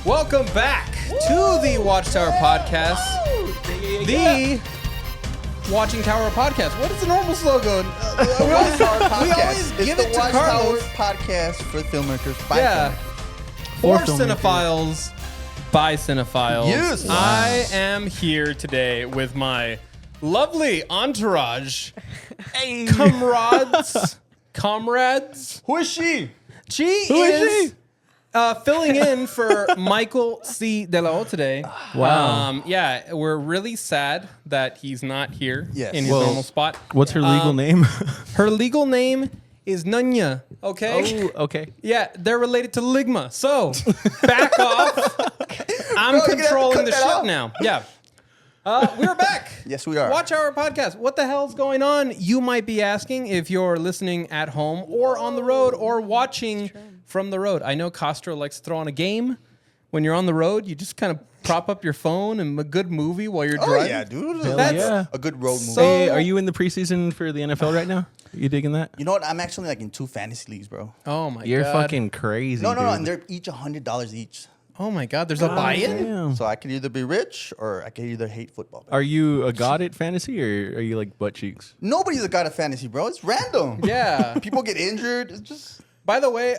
Welcome back to the Watchtower Podcast. The Watching Tower Podcast. What is the normal slogan? We always give it to Watchtower Carlos. Podcast for filmmakers. By Yeah. filmmakers. For filmmakers. cinephiles, by cinephiles. Yes. Wow. I am here today with my lovely entourage. Comrades. Who is she? She Who is is she? filling in for Michael C. De La O today. Wow. Yeah, we're really sad that he's not here Yes. in his Well, normal spot. What's her legal name? Her legal name is Nunya. Okay. Oh, okay. Yeah, they're related to Ligma. So back off. I'm Bro, you're gonna have to controlling cut the that ship out. now. Yeah. We're back. Yes, we are. Watch Our Podcast. What the hell's going on? You might be asking if you're listening at home or on the road or watching from the road. I know Castro likes to throw on a game. When you're on the road, you just kind of prop up your phone and a good movie while you're Oh driving. yeah, dude. That's- yeah. A good road movie. So- Hey, are you in the preseason for the NFL right now? You digging that? You know what? I'm actually like in 2 fantasy leagues, bro. Oh my You're god. fucking crazy. No, dude. and they're each $100 each. Oh my god. There's a buy-in. Damn. So I can either be rich or I can either hate football. Are you a god at fantasy or are you like butt cheeks? Nobody's a god of fantasy, bro. It's random. Yeah. People get injured. It's just. By the way,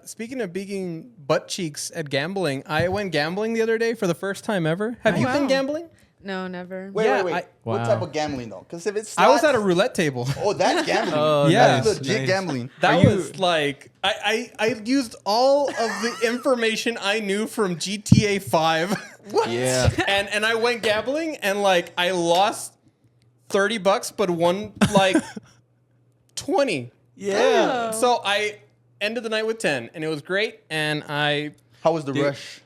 speaking of being butt cheeks at gambling, I went gambling the other day for the first time ever. Have you been Wow. gambling? No, never. Wait, Yeah, wait. What Wow. type of gambling though? Because if it's I was slots- at a roulette table. Oh, that's gambling. Oh, Yeah. That's legit gambling. That Are you- was like I used all of the information I knew from GTA 5. What? Yeah. and I went gambling and like I lost $30 but won like 20. Yeah. Oh. So I ended the night with 10 and it was great and How was the rush?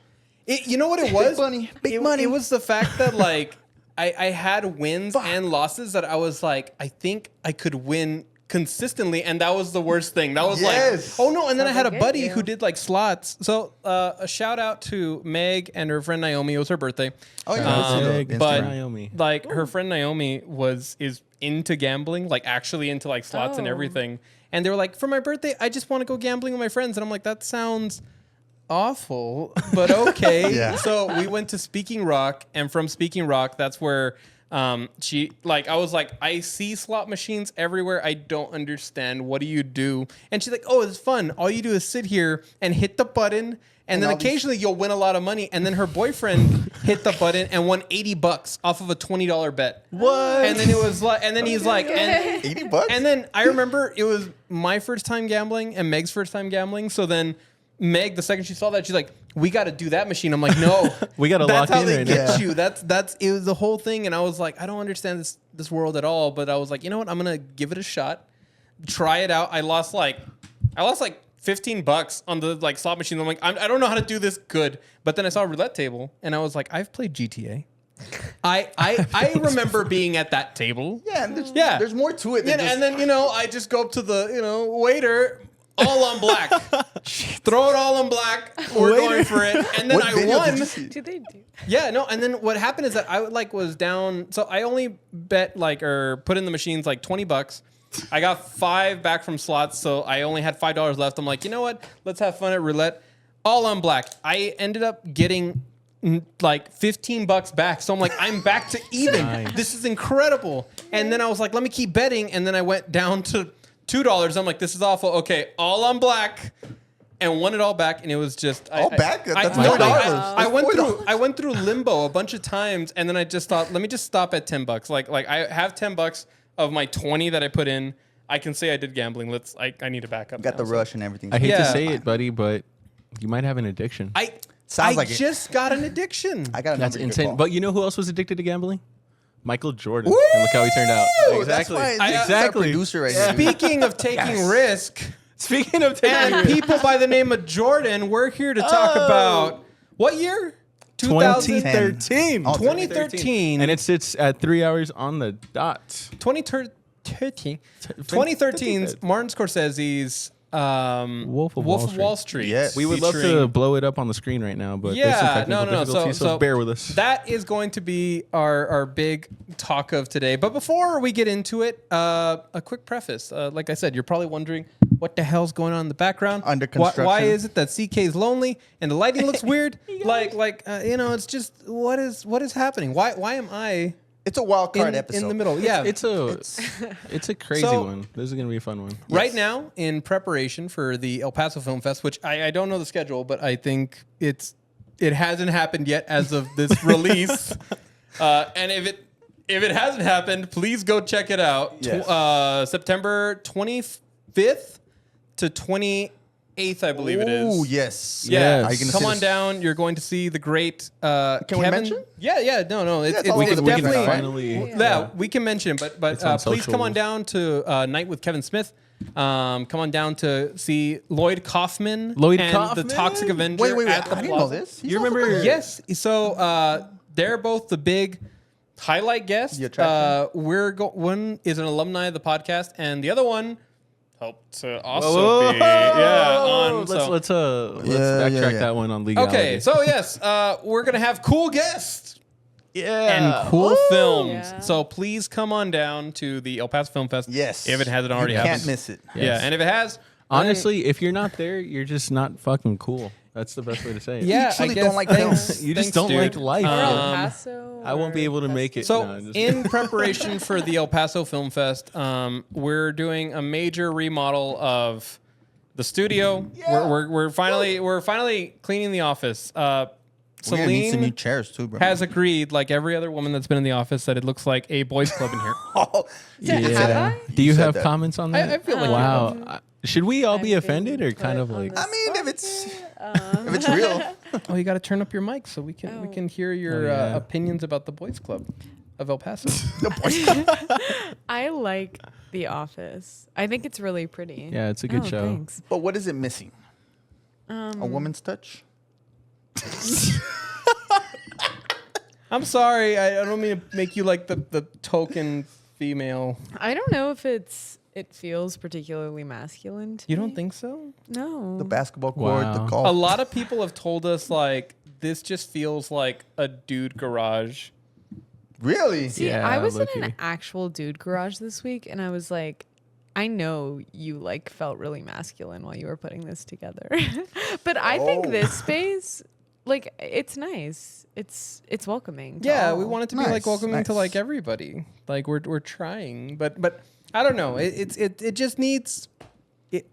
you know what it was? Big money. It was the fact that like I had wins and losses that I was like, I think I could win consistently, and that was the worst thing. That was Yes. like, oh no! And then I Sounds had a like buddy it, who yeah. did like slots. So a shout out to Meg and her friend Naomi. It was her birthday. Oh yeah. Shout out I see to the Meg. Instagram. But Naomi. like her friend Naomi is into gambling, like actually into like slots and Oh. everything. And they were like, for my birthday, I just want to go gambling with my friends. And I'm like, that sounds awful, but okay. Yeah. So we went to Speaking Rock, and from Speaking Rock, that's where she like I was like, I see slot machines everywhere. I don't understand. What do you do? And she's like, oh, it's fun. All you do is sit here and hit the button. And then all these- occasionally you'll win a lot of money. And then her boyfriend hit the button and won $80 off of a $20 bet. What? And then it was like, and then he's like, and $80? and then I remember it was my first time gambling and Meg's first time gambling. So then Meg, the second she saw that, she's like, "We got to do that machine." I'm like, "No, We gotta That's lock how in they right get now. you. That's it was the whole thing." And I was like, "I don't understand this world at all." But I was like, "You know what? I'm gonna give it a shot, try it out." I lost like $15 on the like slot machine. I'm like, I don't know how to do this good. But then I saw a roulette table, and I was like, "I've played GTA." I remember being at that table. Yeah, and Yeah. there's more to it. Yeah, Than just, and then I just go up to the waiter, all on black, throw it all on black. We're Waiter. going for it, and then what I video did won. you see? Do they do? Yeah, no, and then what happened is that I was down. So I only bet or put in the machines like $20. I got 5 back from slots, so I only had $5 left. I'm like, you know what? Let's have fun at roulette. All on black. I ended up getting like $15 back. So I'm like, I'm back to even. Nice. This is incredible. And then I was like, let me keep betting. And then I went down to $2. I'm like, this is awful. Okay, all on black. And won it all back, and it was just All back? That's no, $4. I went That's through $4. I went through limbo a bunch of times, and then I just thought, let me just stop at $10. Like I have $10 of my 20 that I put in. I can say I did gambling. I need to back up. Got now, the so. rush and everything. I hate Yeah. to say it, buddy, but you might have an addiction. Sounds like it. just got an addiction. I got a That's number you could insane. call. But you know who else was addicted to gambling? Michael Jordan. Woo! And look how he turned out. That's Exactly. why this is our Exactly. producer right here. Speaking of taking risk, Speaking of taking and people by the name of Jordan, we're here to talk about what year? 2013. Oh, 2013. And it sits at 3 hours on the dot. 2013's Martin Scorsese's Wolf of Wall Street. Yes. We would love to blow it up on the screen right now, but there's some technical difficulties, so bear with us. That is going to be our big talk of today. But before we get into it, a quick preface. Like I said, you're probably wondering what the hell's going on in the background. Under construction. Why is it that CK is lonely and the lighting looks weird? It's just what is happening? Why am I? It's a wild card episode. In the middle. Yeah. It's a crazy one. This is going to be a fun one. Right now, in preparation for the El Paso Film Fest, which I don't know the schedule, but I think it hasn't happened yet as of this release. And if it hasn't happened, please go check it out. Yes. September 25th to 28th, I believe it is. Oh, yes. Yeah, Yes. come on down. You're going to see the great Kevin. we mention? Yeah. No. It's all over the weekend, definitely. finally. Yeah, we can mention it, but on please come on socials. down to Night with Kevin Smith. Come on down to see Lloyd Kaufman. The Toxic Avenger. Wait. At the I didn't know Plaza. this. You remember? Yes. So they're both the big highlight guests. The attraction. One is an alumni of the podcast, and the other one helped to also be on. Let's backtrack that one on legality. Okay, so yes, we're gonna have cool guests yeah, and cool films. Yeah. So please come on down to the El Paso Film Fest. Yes. if it hasn't already You happened. can't miss it. Yeah, and if it has, honestly, if you're not there, you're just not fucking cool. That's the best way to say it. yeah, truly I guess, don't like thanks, films. You just thanks, don't dude. like life. Or El bro. Paso. I won't be able to make it. So, No, just- in preparation for the El Paso Film Fest, we're doing a major remodel of the studio. Yeah. We're finally cleaning the office. We're gonna need some new Celine chairs too, bro. has agreed, like every other woman that's been in the office, that it looks like a boys' club in here. yeah. Do you said have that. comments on that? I feel like wow. Should we all be I'm offended or being kind of put on like? the I mean, if spot it's real. Oh, you got to turn up your mic so we can hear your yeah. opinions about the boys' club of El Paso. I like The Office. I think it's really pretty. Yeah, it's a good show. Thanks. But what is it missing? A woman's touch? I'm sorry, I don't mean to make you like the token female. I don't know if it feels particularly masculine to You me. don't think so? No. The basketball court, Wow. the A golf. lot of people have told us like this just feels like a dude garage. Really? See, Yeah, I was in low-key. an actual dude garage this week, and I was like, I know you like felt really masculine while you were putting this together, but I think Oh. this space, like, it's nice. It's welcoming. to Yeah, all. we want it to be Nice, like welcoming to nice. like everybody. Like we're trying, but I don't know. It just needs.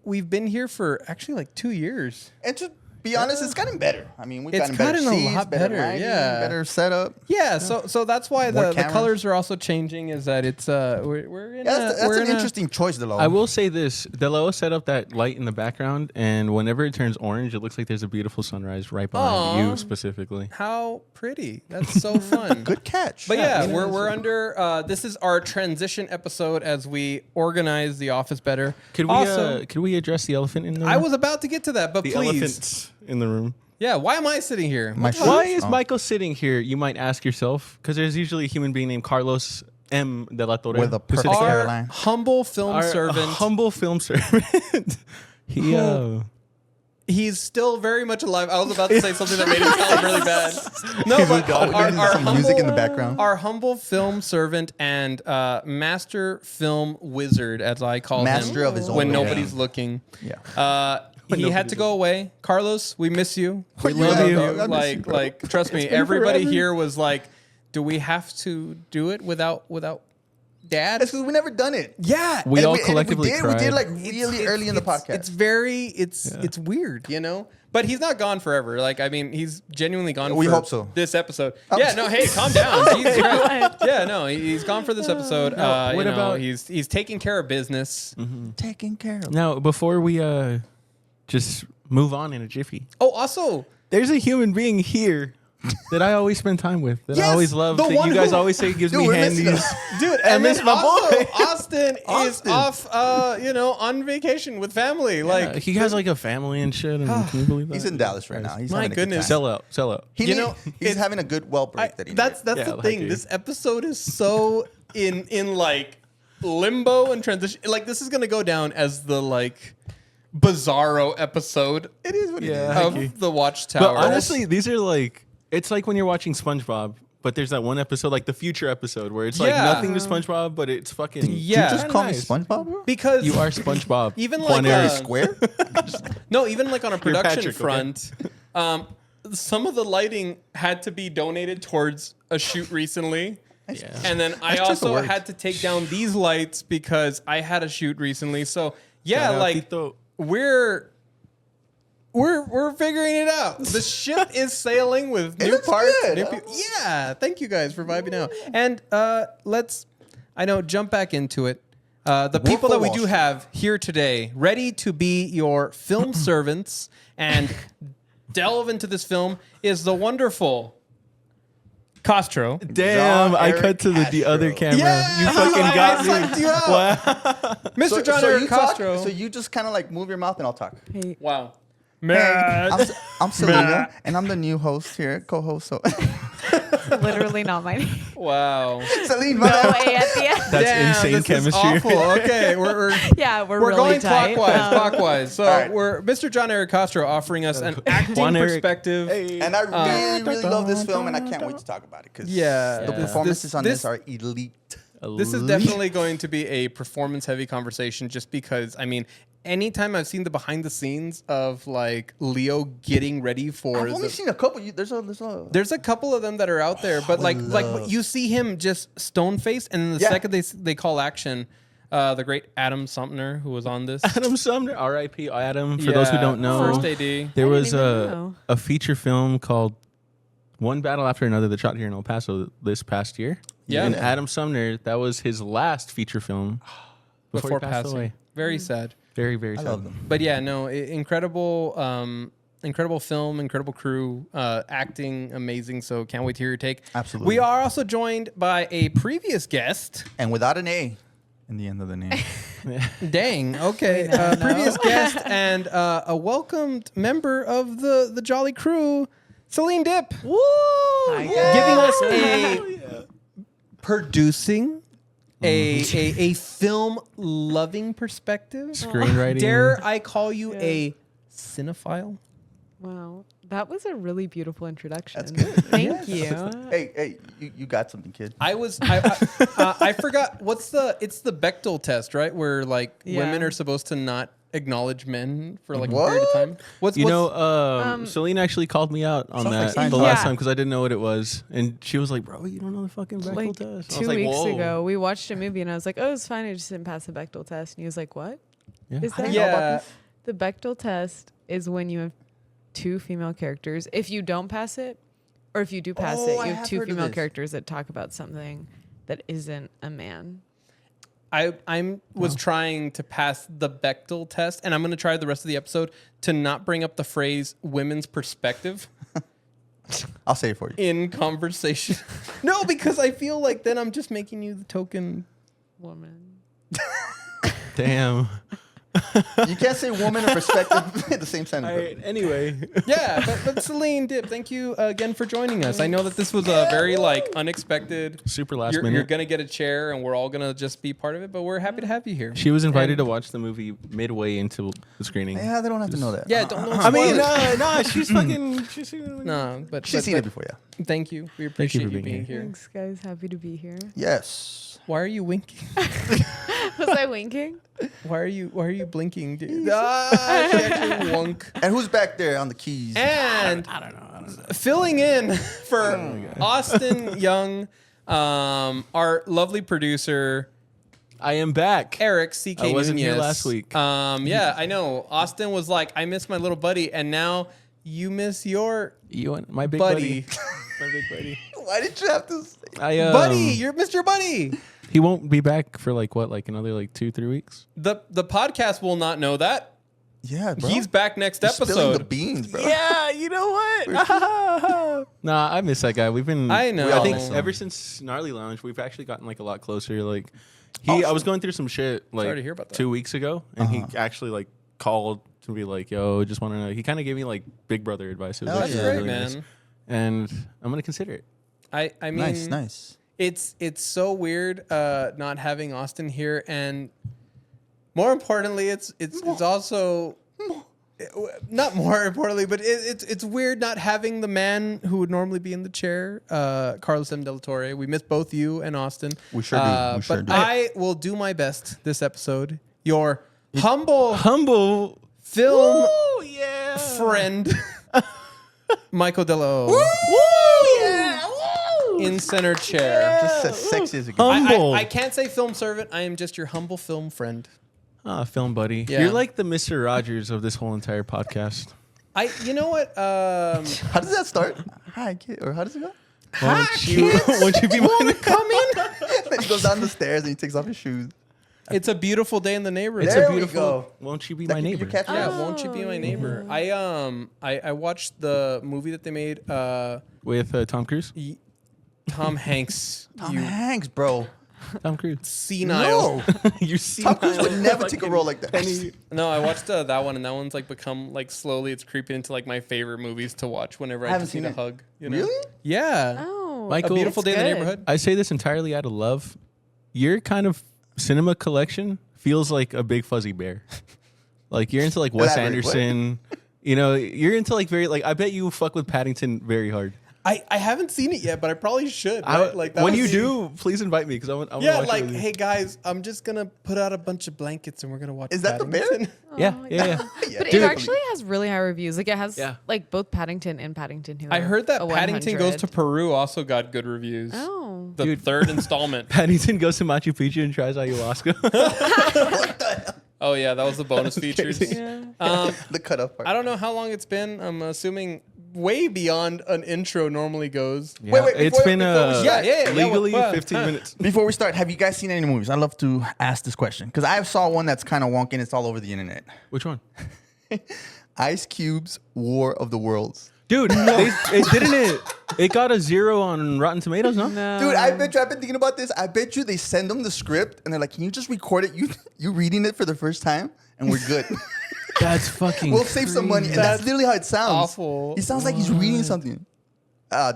We've been here for actually like 2 years. And to be honest, it's gotten better. I mean, we've It's gotten better gotten a seats, lot better better, lighting, yeah. better setup. Yeah, so that's why More the cameras. colors are also changing. Is that it's we're in Yeah, that's we're an in interesting choice, though. I will say this: Deloa set up that light in the background, and whenever it turns orange, it looks like there's a beautiful sunrise right behind Aw. you specifically. How pretty! That's so fun. Good catch. But yeah, you know, we're under. This is our transition episode as we organize the office better. Could we also, could we address the elephant in the room? I was about to get to that, but the please. elephants in the room. Yeah, why am I sitting here? My Why shoes? is Oh. Michael sitting here? You might ask yourself, because there's usually a human being named Carlos M. de la Torre. With a who sits perfect here. Our Caroline. humble film Our servant. humble film servant. he He's still very much alive. I was about to say something that made him sound really bad. No, but Some music in the background. Our humble film servant and master film wizard, as I call Master him, of his own when domain. nobody's looking. Yeah. He had to go away. Carlos, we miss you. We Yeah, love you. dog, I miss you, bro. Like, trust me. been Everybody forever. here was like, "Do we have to do it without Dad?" It's because we never done it. Yeah, We And all and if collectively we cried. did like really early in the podcast. It's very it's weird, you know. But he's not gone forever. Like, I mean, he's genuinely gone. We for hope so. This episode. Yeah. No. Hey, calm down. Jesus Christ. Yeah. No. He's gone for this episode. what you know, about- he's taking care of business. taking care of. Now, before we just move on in a jiffy, Oh, also. there's a human being here that I always spend time with. That Yes, I always love. the That one you guys who- always say gives Dude, me we're missing handies. him. Dude, I and miss then my also, boy. Austin is Austin. off, on vacation with family. Like, He has like a family and shit. And can you believe that? He's in Dallas right now. He's My having a good goodness. time. Sell out. He's it's- having a good well break that he that's needed. Yeah, the like thing. you. This episode is so in like limbo and transition. Like, this is gonna go down as the like bizarro episode It is what it is. of the Watchtower. But honestly, these are like, it's like when you're watching SpongeBob, but there's that one episode, like the future episode, where it's like Yeah. nothing to SpongeBob, but it's fucking. Yeah. You just call me Nice. SpongeBob, bro? because You are SpongeBob. even Juan like Eric. Square? no, even like on a production Patrick, okay? front, some of the lighting had to be donated towards a shoot recently. Yeah. And then I Nice choice of also words. had to take down these lights because I had a shoot recently. So yeah, Shout out, like Tito. we're figuring it out. The ship is sailing with new looks parts. good. New yeah, thank you guys for vibing out. And let's jump back into it. The people that we do have here today, ready to be your film servants and delve into this film, is the wonderful Castro. Damn, John I Eric cut to the other Castro. camera. Yeah, You fucking I got sucked me. you out. Wow. Mr. John Eric you talk, Castro. so you just kind of like move your mouth and I'll talk. Hey, Wow. Hey, I'm Selena, and I'm the new host here, co-host. So literally not my name. Wow. Celine, No A at the end. That's Damn, insane this is chemistry. awful. Okay, we're Yeah, we're really going tight. clockwise. So All right. we're Mr. John Eric Castro offering us an acting Juan Eric. perspective. and I really love this film, and I can't wait to talk about it because Yeah. the Yeah. performances on this This- are elite. This is definitely going to be a performance-heavy conversation, just because I mean, anytime I've seen the behind the scenes of like Leo getting ready for I've only seen a couple. there's a couple of them that are out there, but like you see him just stone faced, and then the Yeah. second they call action, the great Adam Sumner, who was on this. Adam Sumner, R.I.P. Adam. For those who Yeah, don't know, first AD. there I was didn't even know. a feature film called One Battle After Another that shot here in El Paso this past year. Yeah. And Adam Sumner, that was his last feature film before he passed passing. away. Very sad. Very, very I sad. love them. But yeah, no, incredible film, incredible crew, acting amazing. So can't wait to hear your take. Absolutely. We are also joined by a previous guest. And without an A in the end of the name. Dang. Okay. Previous guest and a welcomed member of the Jolly Crew, Celine Dip. Woo! Hi, Giving us Yeah. a producing. A film loving perspective. Screenwriting. Dare I call you a cinephile? Wow. That was a really beautiful introduction. That's good. Thank you. Hey, you got something, kid. I forgot it's the Bechdel test, right? Where like Yeah. women are supposed to not acknowledge men for like a What? period of time. What's Celine actually called me out on Sounds like that science. the last Yeah. time because I didn't know what it was. And she was like, bro, you don't know the fucking Bechdel Like test? And I was 2 like, weeks whoa. ago, we watched a movie and I was like, oh, it's fine. I just didn't pass the Bechdel test. And he was like, what? Yeah. Is I that? didn't know about yeah. this. The Bechdel test is when you have two female characters. If you don't pass it, or if you do pass Oh, it, I you have have two heard of female this. characters that talk about something that isn't a man. I was trying to pass the Bechdel test, and I'm going to try the rest of the episode to not bring up the phrase "women's perspective" I'll say it for you. in conversation. No, because I feel like then I'm just making you the token. Woman. Damn. You can't say woman and perspective in the same sentence. All right. Anyway. Yeah, but Celine Dip, thank you again for joining us. I know that this was a very like unexpected. Super last You're minute. gonna get a chair, and we're all gonna just be part of it. But we're happy to have you here. She was invited And- to watch the movie midway into the screening. Yeah, they don't have to know that. Yeah, don't. I mean, spoil it. no, she's fucking. She's No, but She's seen but it before, yeah. Thank you. We appreciate for you being being here. Thanks, guys. Happy to be here. Yes. Why are you winking? Was I winking? Why are you blinking, dude? She actually wunk. And who's back there on the keys? And I don't know. Filling in for Austin Young, our lovely producer I am back. Eric C.K. I wasn't here Nunez. last week. Yeah, I know. Austin was like, I miss my little buddy, and now you miss your You and my big buddy. buddy. My big buddy. Why did you have to say I Buddy, you're Mr. Buddy. He won't be back for like another 2-3 weeks. The podcast will not know that. Yeah, bro. He's back next You're spilling the episode. beans, bro. Yeah, you know what? Nah, I miss that guy. We've been. I know. I think miss him. ever since Gnarly Lounge, we've actually gotten like a lot closer. Like I was going through some shit like Sorry to hear about that. 2 weeks ago, and he actually like called to be like, "Yo, just want to know." He kind of gave me like big brother advice. It was Hell actually yeah. Great, really nice. man. And I'm gonna consider it. I mean, Nice. It's so weird not having Austin here, and more importantly, it's also not more importantly, but it's weird not having the man who would normally be in the chair, Carlos M. Del Torre. We miss both you and Austin. We sure do. We sure but do. I will do my best this episode. Your humble film friend, Michael Dello. In center chair. Just as sexy as it gets. Humble. I can't say film servant. I am just your humble film friend. Film buddy. Yeah. You're like the Mr. Rogers of this whole entire podcast. You know what? How does that start? Hi, kid. Or how does it go? Won't you be my come in? Then he goes down the stairs and he takes off his shoes. It's a beautiful day in the neighborhood. There It's a we beautiful. go. Won't you be Is that my your neighbor? catchphrase? Yeah, won't you be my neighbor? I watched the movie that they made. With Tom Cruise? Tom Hanks. Tom Hanks, bro. Tom Cruise. Senile. No. You see, Tom Cruise would never take a role like that. No, I watched that one, and that one's like become like slowly. It's creeping into like my favorite movies to watch whenever I haven't just need seen a it. hug. You know? Really? Yeah. Oh, Michael, A Beautiful Day in the Neighborhood. I say this entirely out of love. Your kind of cinema collection feels like a big fuzzy bear. Like you're into like Wes Elaborate, what? Anderson. You know, you're into like very like I bet you fuck with Paddington very hard. I haven't seen it yet, but I probably should. Right? Like that when would you be- do, please invite me because I want. Yeah, watch it like with you. hey guys, I'm just gonna put out a bunch of blankets and we're gonna watch. Is that the bear? Paddington. Yeah. Oh, Yeah, But Dude. it actually has really high reviews. Like it has Yeah. like both Paddington and Paddington 2. I heard that a Paddington 100. Goes to Peru also got good reviews. Oh. The Dude. third installment. Paddington goes to Machu Picchu and tries ayahuasca. Oh yeah, that was the bonus features. Yeah. The cutoff part. I don't know how long it's been. I'm assuming way beyond an intro normally goes. Wait, it's before- been before we start- Yeah, legally well, 15 minutes. Before we start, have you guys seen any movies? I'd love to ask this question because I saw one that's kind of wonky and it's all over the internet. Which one? Ice Cube's War of the Worlds. Dude, it got a 0 on Rotten Tomatoes, no? No. Dude, I bet you, I've been thinking about this. I bet you they send them the script and they're like, can you just record it? You reading it for the first time and we're good. That's fucking We'll save some money. And that's literally how it sounds. awful. He sounds like he's reading something.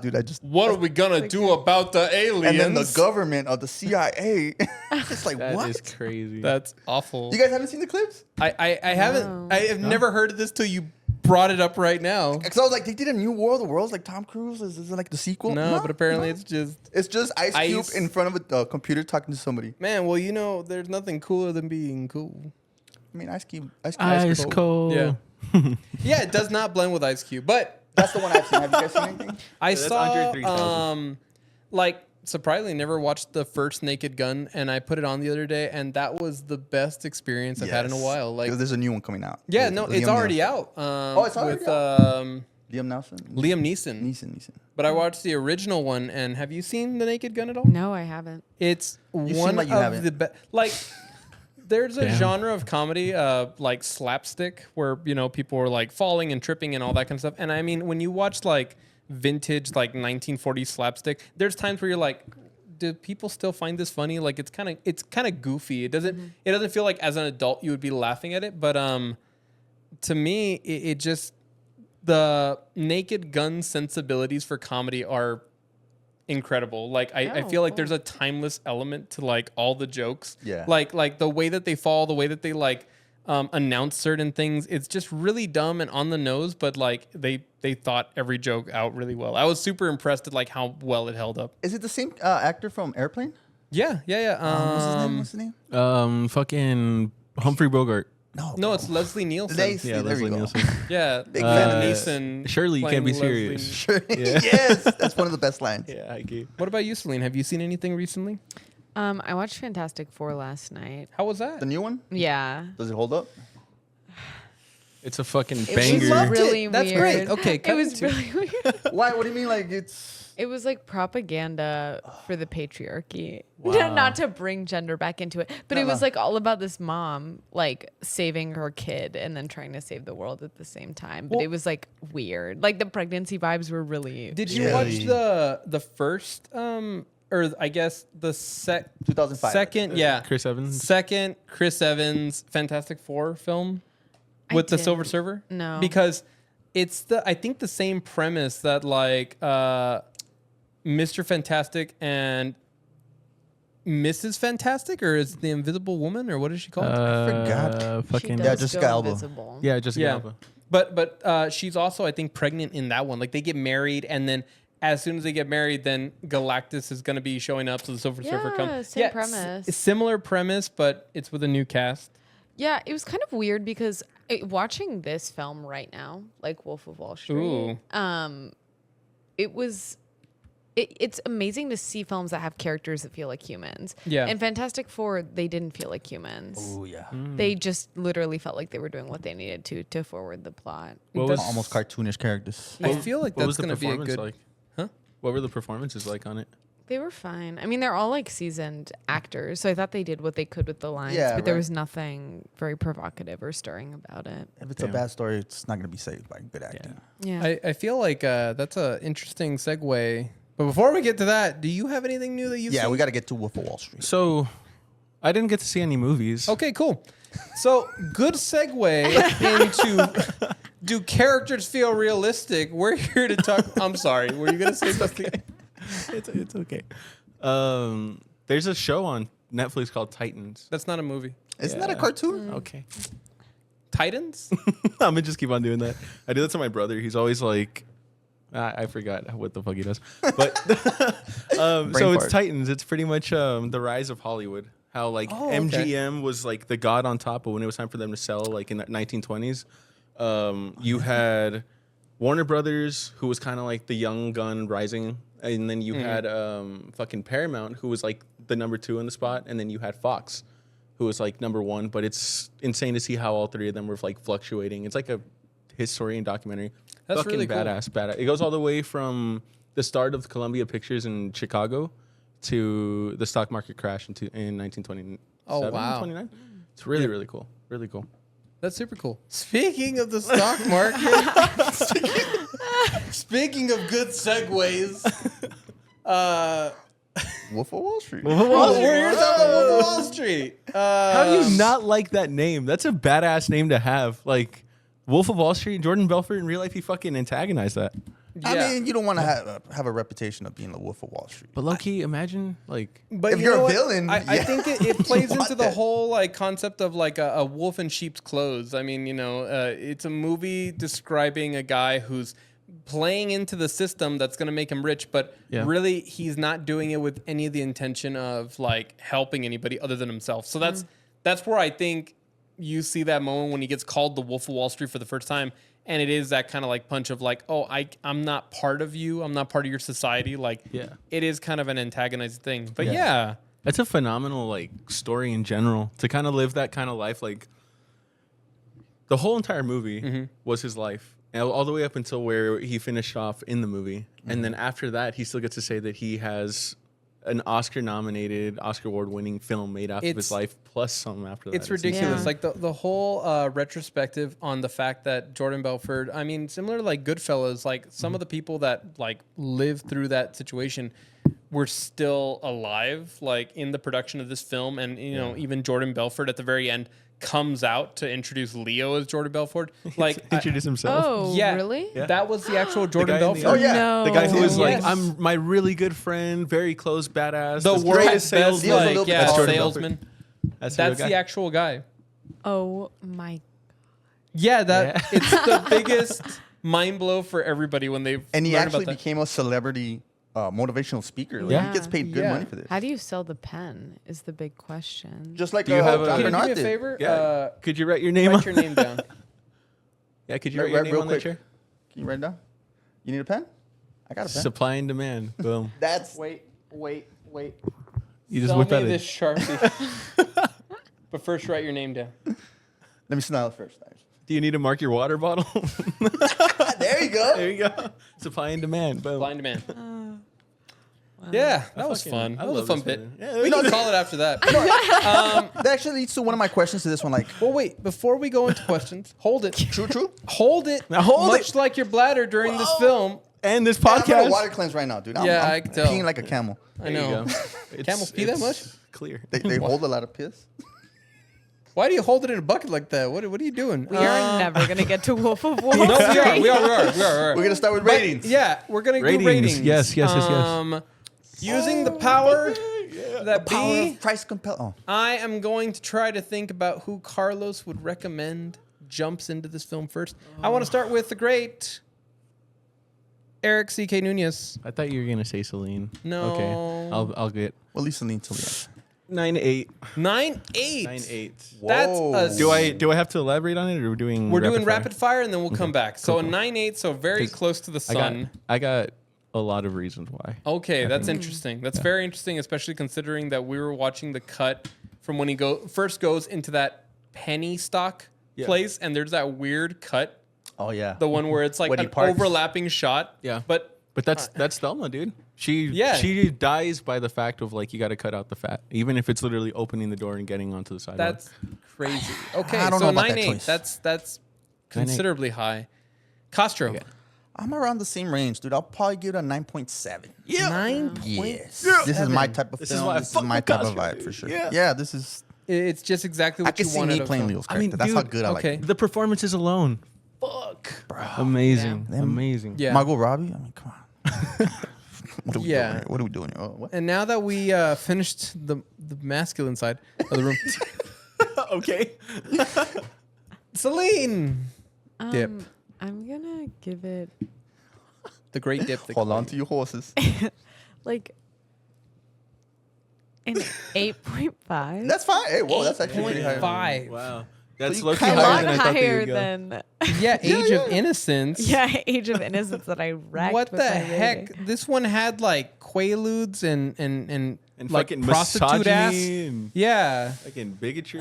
Dude, I just... What are we gonna do about the aliens? And then the government of the CIA. It's like, That what? is crazy. That's awful. You guys haven't seen the clips? I haven't. No. I have never heard of this till you brought it up right now. Because I was like, they did a new War of the Worlds, like Tom Cruise. Is it like the sequel? No, but apparently it's just It's just Ice Cube Ice. in front of a computer talking to somebody. man. Well, you know, there's nothing cooler than being cool. I mean, Ice Cube. Ice cold. Yeah. Yeah, it does not blend with Ice Cube, but That's the one I've seen. Have you guys seen anything? I that's saw Andre 3000. like surprisingly never watched the first Naked Gun, and I put it on the other day, and that was the best experience I've had in a while. Like, 'Cause there's a new one coming out. yeah, With no, Liam it's already Neeson. out. It's already with Liam Neeson? Liam Neeson. Neeson. But I watched the original one, and have you seen the Naked Gun at all? No, I haven't. It's seem one like you of haven't. the best. Like, there's a Damn. genre of comedy, like slapstick, where you know people are like falling and tripping and all that kind of stuff. And I mean, when you watch like vintage, like 1940s slapstick, there's times where you're like, do people still find this funny? Like, it's kind of goofy. It doesn't feel like as an adult you would be laughing at it. But to me, it just the Naked Gun sensibilities for comedy are incredible. Like I Oh, feel like cool. there's a timeless element to like all the jokes. Yeah. Like the way that they fall, the way that they like announce certain things. It's just really dumb and on the nose, but like they thought every joke out really well. I was super impressed at like how well it held up. Is it the same actor from Airplane? Yeah. What's his name? Fucking Humphrey Bogart. No, it's Leslie Nielsen. Lacey, Yeah, there Leslie we go. Nielsen. Yeah, Big Liam fan of Neeson. Surely you can't be playing Leslie- serious. Sure. Yeah. Yes, that's one of the best lines. Yeah, I get. What about you, Celine? Have you seen anything recently? I watched Fantastic Four last night. How was that? The new one? Yeah. Does it hold up? It's a fucking It banger. was loved it. really That's weird. great. Okay, it cut was to- really weird. Why? What do you mean? Like it's. It was like propaganda for the patriarchy. Wow. Not to bring gender back into it, but it was like all about this mom like saving her kid and then trying to save the world at the same time. But Well- it was like weird. Like the pregnancy vibes were really. Did you Yeah. watch the first or I guess the 2005. second Chris Evans. second Chris Evans Fantastic Four film I with the didn't. Silver Surfer? No. Because it's I think the same premise that like Mr. Fantastic and Mrs. Fantastic, or is the Invisible Woman, or what is she called? forgot. She Fucking does Jessica go Alba. invisible. yeah, Jessica Yeah. Alba. But she's also, I think, pregnant in that one. Like they get married, and then as soon as they get married, then Galactus is going to be showing up. So the Silver Surfer comes. Same premise. Similar premise, but it's with a new cast. Yeah, it was kind of weird because watching this film right now, like Wolf of Wall Street, it was. It's amazing to see films that have characters that feel like humans. Yeah. In Fantastic Four, they didn't feel like humans. Oh yeah. They just literally felt like they were doing what they needed to forward the plot. What was, Almost cartoonish characters. I feel like what that's was the going to be a performance good. like? Huh? What were the performances like on it? They were fine. I mean, they're all like seasoned actors, so I thought they did what they could with the lines, Yeah, but there right. was nothing very provocative or stirring about it. If it's a bad story, it's not gonna be saved by good acting. Yeah. I feel like that's an interesting segue. But before we get to that, do you have anything new that you've seen? Yeah, we got to get to Wolf of Wall Street. So, I didn't get to see any movies. Okay, cool. So, good segue into do characters feel realistic? We're here to talk. I'm sorry. Were you going to say something? It's okay. There's a show on Netflix called Titans. That's not a movie. Isn't that a cartoon? Okay. Titans? I'm gonna just keep on doing that. I do that to my brother. He's always like, I forgot what the fuck he does. But so it's fart. Titans. It's pretty much the rise of Hollywood. How like MGM was like the god on top, but when it was time for them to sell, like in the 1920s, you had Warner Brothers, who was kind of like the young gun rising, and then you had fucking Paramount, who was like the number 2 in the spot, and then you had Fox, who was like number 1. But it's insane to see how all three of them were like fluctuating. It's like a historian documentary. That's Fucking really cool. badass. It goes all the way from the start of Columbia Pictures in Chicago to the stock market crash in 1929. Oh, wow. 29? It's really, really cool. Really cool. That's super cool. Speaking of the stock market, speaking of good segues, Wolf of Wall Street. we're here to talk about Wolf of Wall Street. How do you not like that name? That's a badass name to have. Like, Wolf of Wall Street, Jordan Belfort, in real life, he fucking antagonized that. Yeah. I mean, you don't want to have a reputation of being the Wolf of Wall Street. But low-key, imagine, like... But If you you're know a what? villain, I yeah. think it plays want into the that. whole like concept of like a wolf in sheep's clothes. I mean, it's a movie describing a guy who's playing into the system that's going to make him rich, but Yeah. really he's not doing it with any of the intention of like helping anybody other than himself. So that's where I think you see that moment when he gets called the Wolf of Wall Street for the first time. And it is that kind of like punch of like, oh, I'm not part of you. I'm not part of your society. Like, Yeah. it is kind of an antagonizing thing. But yeah. That's a phenomenal, like, story in general. To kind of live that kind of life, like... The whole entire movie was his life. And all the way up until where he finished off in the movie. And then after that, he still gets to say that he has an Oscar-nominated, Oscar Award-winning film made out of his life, plus some after that. It's ridiculous. Yeah. Like the whole retrospective on the fact that Jordan Belfort, I mean, similar to like Goodfellas, like some of the people that like lived through that situation were still alive, like in the production of this film. And, even Jordan Belfort at the very end comes out to introduce Leo as Jordan Belfort. Like, Introduce himself. Oh, yeah, really? Yeah. that was the actual Jordan guy in the- Belfort. Oh, yeah. No. The guy who was like, Yes. I'm my really good friend, very close, badass. The this world's greatest best, Leo's a little like, bit yeah, taller than salesman. That's That's the actual guy. Oh my. Yeah, Yeah. it's the biggest mind blow for everybody when they And he learn actually about that. became a celebrity motivational speaker. Like, Yeah. He gets paid good Yeah. money for this. How do you sell the pen? Is the big question. Just like Do you have a- John Can you do me Bernard a did. favor? Yeah. Could you write your name Write on your name down. Yeah, could you Write write your name real on quick. that chair? Can you write it down? You need a pen? I got a pen. Supply and demand. Boom. That's Wait. You just Sell whip me out this it. Sharpie. But first, write your name down. Let me smell it first. Do you need to mark your water bottle? There you go. There you go. Supply and demand. Boom. Blind man. Yeah, that was fucking- fun. I That was a love fun this bit. movie. Yeah, We can call it after that. That actually leads to one of my questions to this one. Like, Well, wait. Before we go into questions, hold it. true. Hold it. Now hold much it. like your bladder during this film. And this I'm on a podcast. water cleanse right now, dude. Yeah, I'm I can tell. peeing like a camel. I There you know. go. It's- Camels pee that it's much? Clear. They hold a lot of piss. Why do you hold it in a bucket like that? What are you doing? We are never gonna get to Wolf of Wall No, Street. we are. We're gonna start with But, ratings. yeah, we're gonna Ratings. do ratings. Yes. Using the power that Power be, of price compel. Oh, I am going to try to think about who Carlos would recommend jumps into this film first. I want to start with the great Eric C.K. Nunez. I thought you were gonna say Celine. No. Okay, I'll get Well, at least Celine till the end. 9-8. 9-8. 9-8. That's Do I have to elaborate on it, or We're doing rapid fire, and then we'll come back. So Cool, a cool. 9-8, so very close to the sun. I got a lot of reasons why. Okay, that's interesting. That's very interesting, especially considering that we were watching the cut from when he first goes into that penny stock place, and there's that weird cut, Oh yeah. the one where it's like When he an parks. overlapping shot. Yeah. But that's Thelma, dude. She dies by the fact of like you got to cut out the fat, even if it's literally opening the door and getting onto the sidewalk. that's crazy. Okay, I don't so know about that 9-8. choice. That's considerably high. Castro. Okay. I'm around the same range, dude. I'll probably give it a 9.7. Yeah. 9. Yes. This is my type of This is film. why I This is fuck my with type of Castro, vibe dude. for sure. Yeah. Yeah, this is. It's just exactly I what can you see wanted me of playing film. Leo's I mean, character. That's how dude, good I like okay. it. The performances alone, fuck, amazing, Yeah. amazing. Yeah. Margot Robbie. I mean, come on. What are we Yeah. doing here? What are we doing here? Oh, what? And now that we finished the masculine side of the room, Okay. Celine, dip, I'm gonna give it the great dip. they Hold call on it. to your horses. like an 8.5. That's fine. Hey, whoa, that's actually pretty high. 8.5. Wow, that's you low-key kinda a higher lot than I thought they higher would go. than Yeah, Age of Innocence. Age of Innocence that I racked. What with the my heck? rating. This one had like quaaludes and like fucking prostitute ass. misogyny and Yeah. fucking bigotry.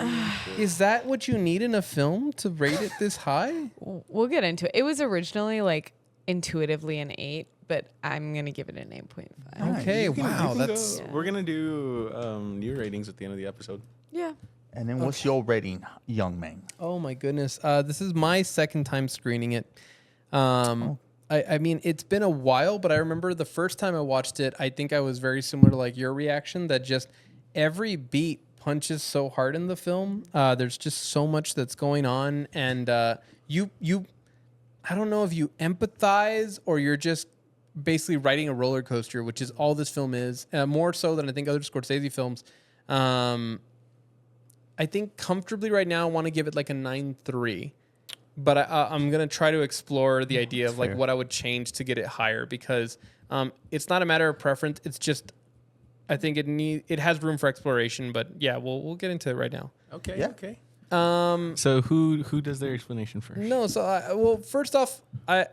Is that what you need in a film to rate it this high? We'll get into it. It was originally like intuitively an 8, but I'm gonna give it an 8.5. Nice. Okay, You can- wow, you can that's go- We're gonna do new ratings at the end of the episode. Yeah. And then what's your rating, young man? oh my goodness. This is my second time screening it. I mean, it's been a while, but I remember the first time I watched it, I think I was very similar to like your reaction, that just every beat punches so hard in the film. There's just so much that's going on, and you I don't know if you empathize or you're just basically riding a roller coaster, which is all this film is, more so than I think other Scorsese films. I think comfortably right now I want to give it like a 9.3. But I'm going to try to explore the idea of like what I would change to get it higher, because it's not a matter of preference. It's just I think it has room for exploration. But yeah, we'll get into it right now. Okay. Yeah. Okay. So who does their explanation first? No, so well, first off, I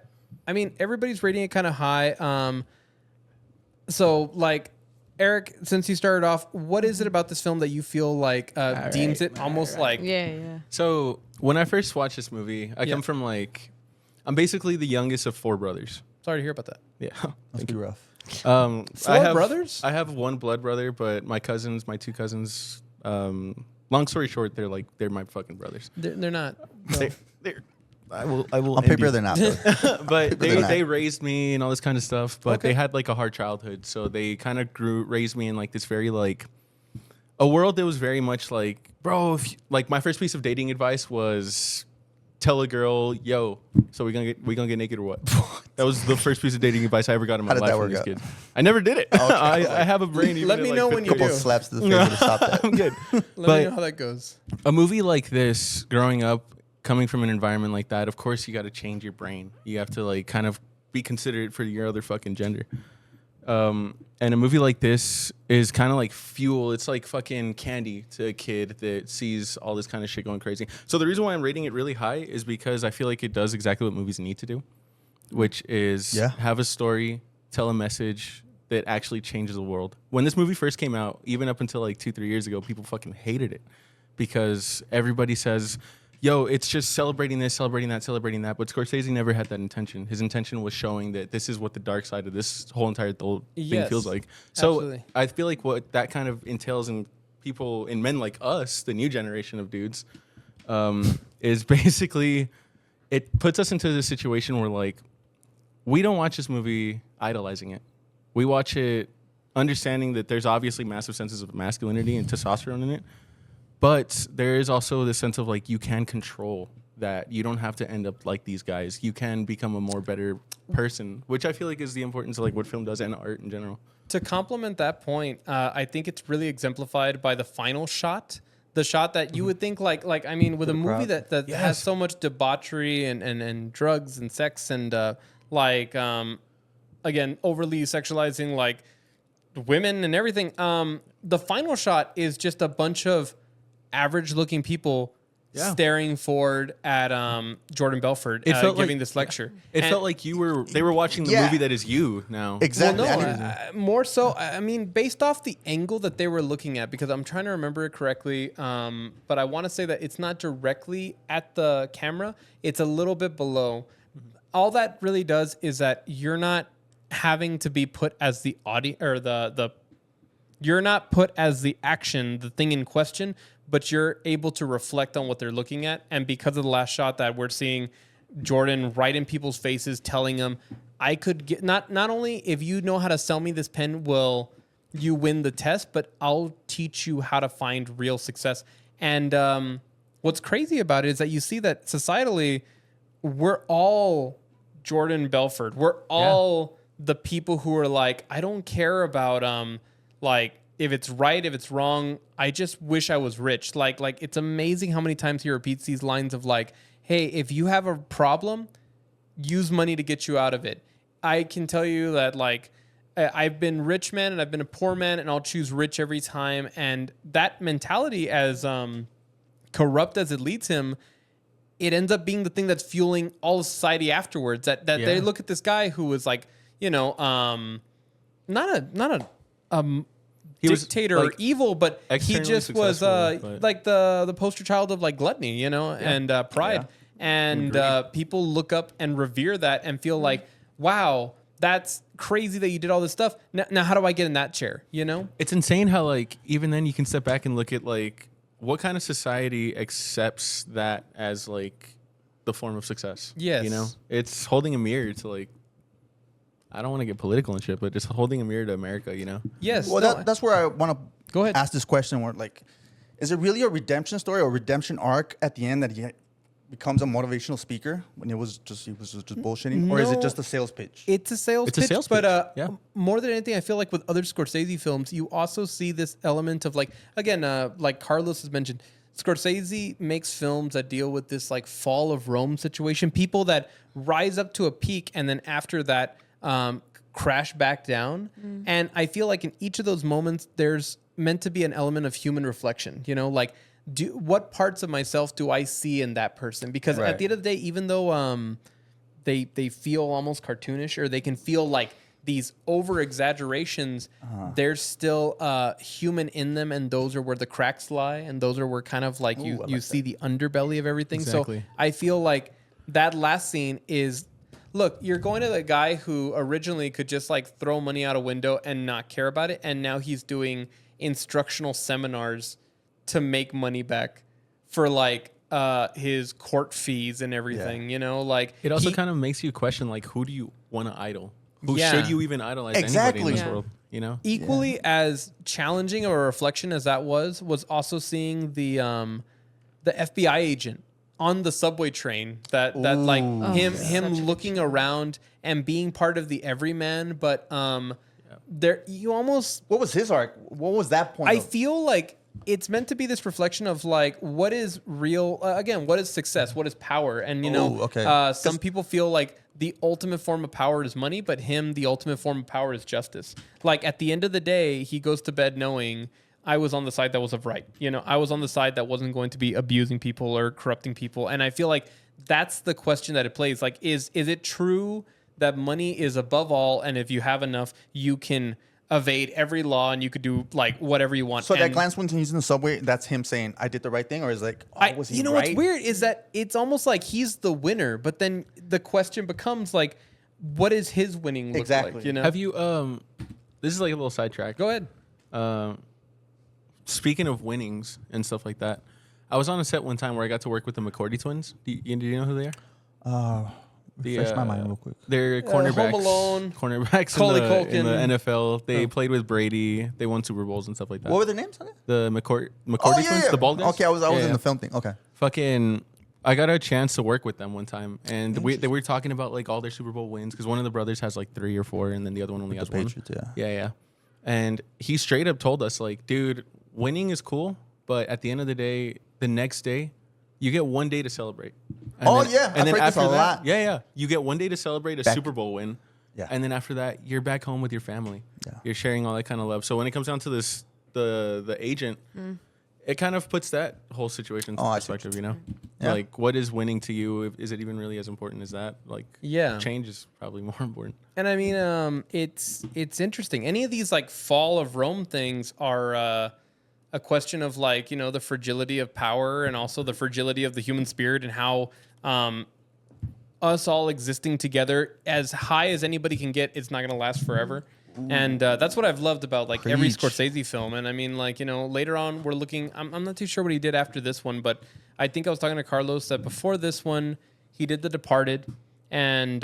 mean everybody's rating it kind of high. So like Eric, since you started off, what is it about this film that you feel like deems it almost like? Yeah. So when I first watched this movie, I Yeah. come from like, I'm basically the youngest of 4 brothers. Sorry to hear about that. Yeah. Must be rough. I 4 have, brothers? I have one blood brother, but my 2 cousins. Long story short, they're my fucking brothers. They're not. No. They're I will. On end paper, you. they're not. Though. But they're not. they raised me and all this kind of stuff. But Okay. they had like a hard childhood, so they kind of raised me in like this very like a world that was very much like, bro. Like my first piece of dating advice was tell a girl, yo, so we gonna get naked or what? That was the first piece of dating advice I ever got in my How did life that from work these out? kids. I never did it. I have a brain. Even Let at, me like, know fifth when you grade. Couple do. slaps to the face to stop that. I'm good. Let but me know how that goes. a movie like this, growing up, coming from an environment like that, of course you got to change your brain. You have to like kind of be considerate for your other fucking gender. And a movie like this is kind of like fuel. It's like fucking candy to a kid that sees all this kind of shit going crazy. So the reason why I'm rating it really high is because I feel like it does exactly what movies need to do, which is have a story, tell a message that actually changes the world. When this movie first came out, even up until like 2-3 years ago, people fucking hated it because everybody says, yo, it's just celebrating this, celebrating that. But Scorsese never had that intention. His intention was showing that this is what the dark side of this whole entire thing Yes, feels like. So absolutely. I feel like what that kind of entails in people, in men like us, the new generation of dudes, is basically it puts us into this situation where like we don't watch this movie idolizing it. We watch it understanding that there's obviously massive senses of masculinity and testosterone in it. But there is also this sense of like you can control that. You don't have to end up like these guys. You can become a more better person, which I feel like is the importance of like what film does and art in general. To complement that point, I think it's really exemplified by the final shot the shot that you would think like I mean, with a movie crowd. that has so much debauchery and drugs and sex and again, overly sexualizing like women and everything. The final shot is just a bunch of average looking people staring forward at Jordan Belfort giving this lecture. It felt like they were watching the movie that is you now. Exactly. Well, no, more so. I mean, based off the angle that they were looking at, because I'm trying to remember it correctly, but I want to say that it's not directly at the camera. It's a little bit below. All that really does is that you're not having to be put as the audience or you're not put as the action, the thing in question, but you're able to reflect on what they're looking at. And because of the last shot that we're seeing Jordan right in people's faces telling them, I could get not only if you know how to sell me this pen will you win the test, but I'll teach you how to find real success. And what's crazy about it is that you see that societally we're all Jordan Belfort. We're all the people who are like, I don't care about like if it's right, if it's wrong. I just wish I was rich. Like it's amazing how many times he repeats these lines of like, hey, if you have a problem, use money to get you out of it. I can tell you that like I've been rich man and I've been a poor man and I'll choose rich every time. And that mentality, as corrupt as it leads him, it ends up being the thing that's fueling all of society afterwards. That they look at this guy who was like, you know, not a dictator or evil, but he just was like the poster child of like gluttony, you know, and pride. And people look up and revere that and feel like, wow, that's crazy that you did all this stuff. Now, how do I get in that chair? You know, it's insane how like even then you can step back and look at like what kind of society accepts that as like the form of success. Yes, you know, it's holding a mirror to like. I don't want to get political and shit, but just holding a mirror to America, you know? Yes. Well, that's where I want to go ahead. Ask this question where, like, is it really a redemption story or redemption arc at the end that he becomes a motivational speaker when he was just bullshitting? No, or is it just a sales pitch? It's a sales pitch. But more than anything, I feel like with other Scorsese films, you also see this element of like, again, like Carlos has mentioned, Scorsese makes films that deal with this like fall of Rome situation. People that rise up to a peak and then after that, crash back down. And I feel like in each of those moments, there's meant to be an element of human reflection, you know, like what parts of myself do I see in that person? Because at the end of the day, even though they feel almost cartoonish or they can feel like these over exaggerations, there's still human in them. And those are where the cracks lie. And those are where kind of like you see the underbelly of everything. Exactly. So I feel like that last scene is, look, you're going to the guy who originally could just like throw money out a window and not care about it. And now he's doing instructional seminars to make money back for like his court fees and everything, you know, like it also kind of makes you question, like, who do you want to idol? Who should you even idolize anybody in this world? You know, equally as challenging of a reflection as that was also seeing the FBI agent on the subway train that like him looking around and being part of the everyman, but there you almost, what was his arc? What was that point? I feel like it's meant to be this reflection of like what is real, again, what is success, what is power, and you know, some people feel like the ultimate form of power is money, but the ultimate form of power is justice. Like at the end of the day, he goes to bed knowing, I was on the side that was of right. You know, I was on the side that wasn't going to be abusing people or corrupting people. And I feel like that's the question that it plays. Like, is it true that money is above all, and if you have enough, you can evade every law and you could do like whatever you want? So that glance when he's in the subway, that's him saying, I did the right thing? Or is it like, was he you know right? What's weird is that it's almost like he's the winner, but then the question becomes like, what is his winning look like? You know? Have you, this is like a little sidetrack. Go ahead. Speaking of winnings and stuff like that, I was on a set one time where I got to work with the McCourty twins. Do you know who they are? Refresh my mind real quick. They're cornerbacks. Home Alone. Cornerbacks in the NFL. They played with Brady. They won Super Bowls and stuff like that. What were their names on it? The McCourty twins, the bald guys. Okay, I was in the film thing. Okay. I got a chance to work with them one time, and they were talking about like all their Super Bowl wins because one of the brothers has like 3 or 4, and then the other one only has 1. Patriots, Yeah. And he straight up told us like, dude, winning is cool, but at the end of the day, the next day, you get 1 day to celebrate. And Oh, then, yeah. and I've then heard this after a that, lot. yeah, you get 1 day to celebrate a Back- Super Bowl win. Yeah. And then after that, you're back home with your family. Yeah. You're sharing all that kind of love. So when it comes down to this, the agent, it kind of puts that whole situation into I see what perspective, you know? Yeah. Like, what is winning to you? Is it even really as important as that? Like, Yeah. change is probably more important. And I mean, it's interesting. Any of these like fall of Rome things are a question of like, you know, the fragility of power and also the fragility of the human spirit and how us all existing together as high as anybody can get, it's not going to last forever. And that's what I've loved about like every Preach. Scorsese film. And I mean, like, you know, later on we're looking, I'm not too sure what he did after this one, but I think I was talking to Carlos that before this one, he did The Departed. And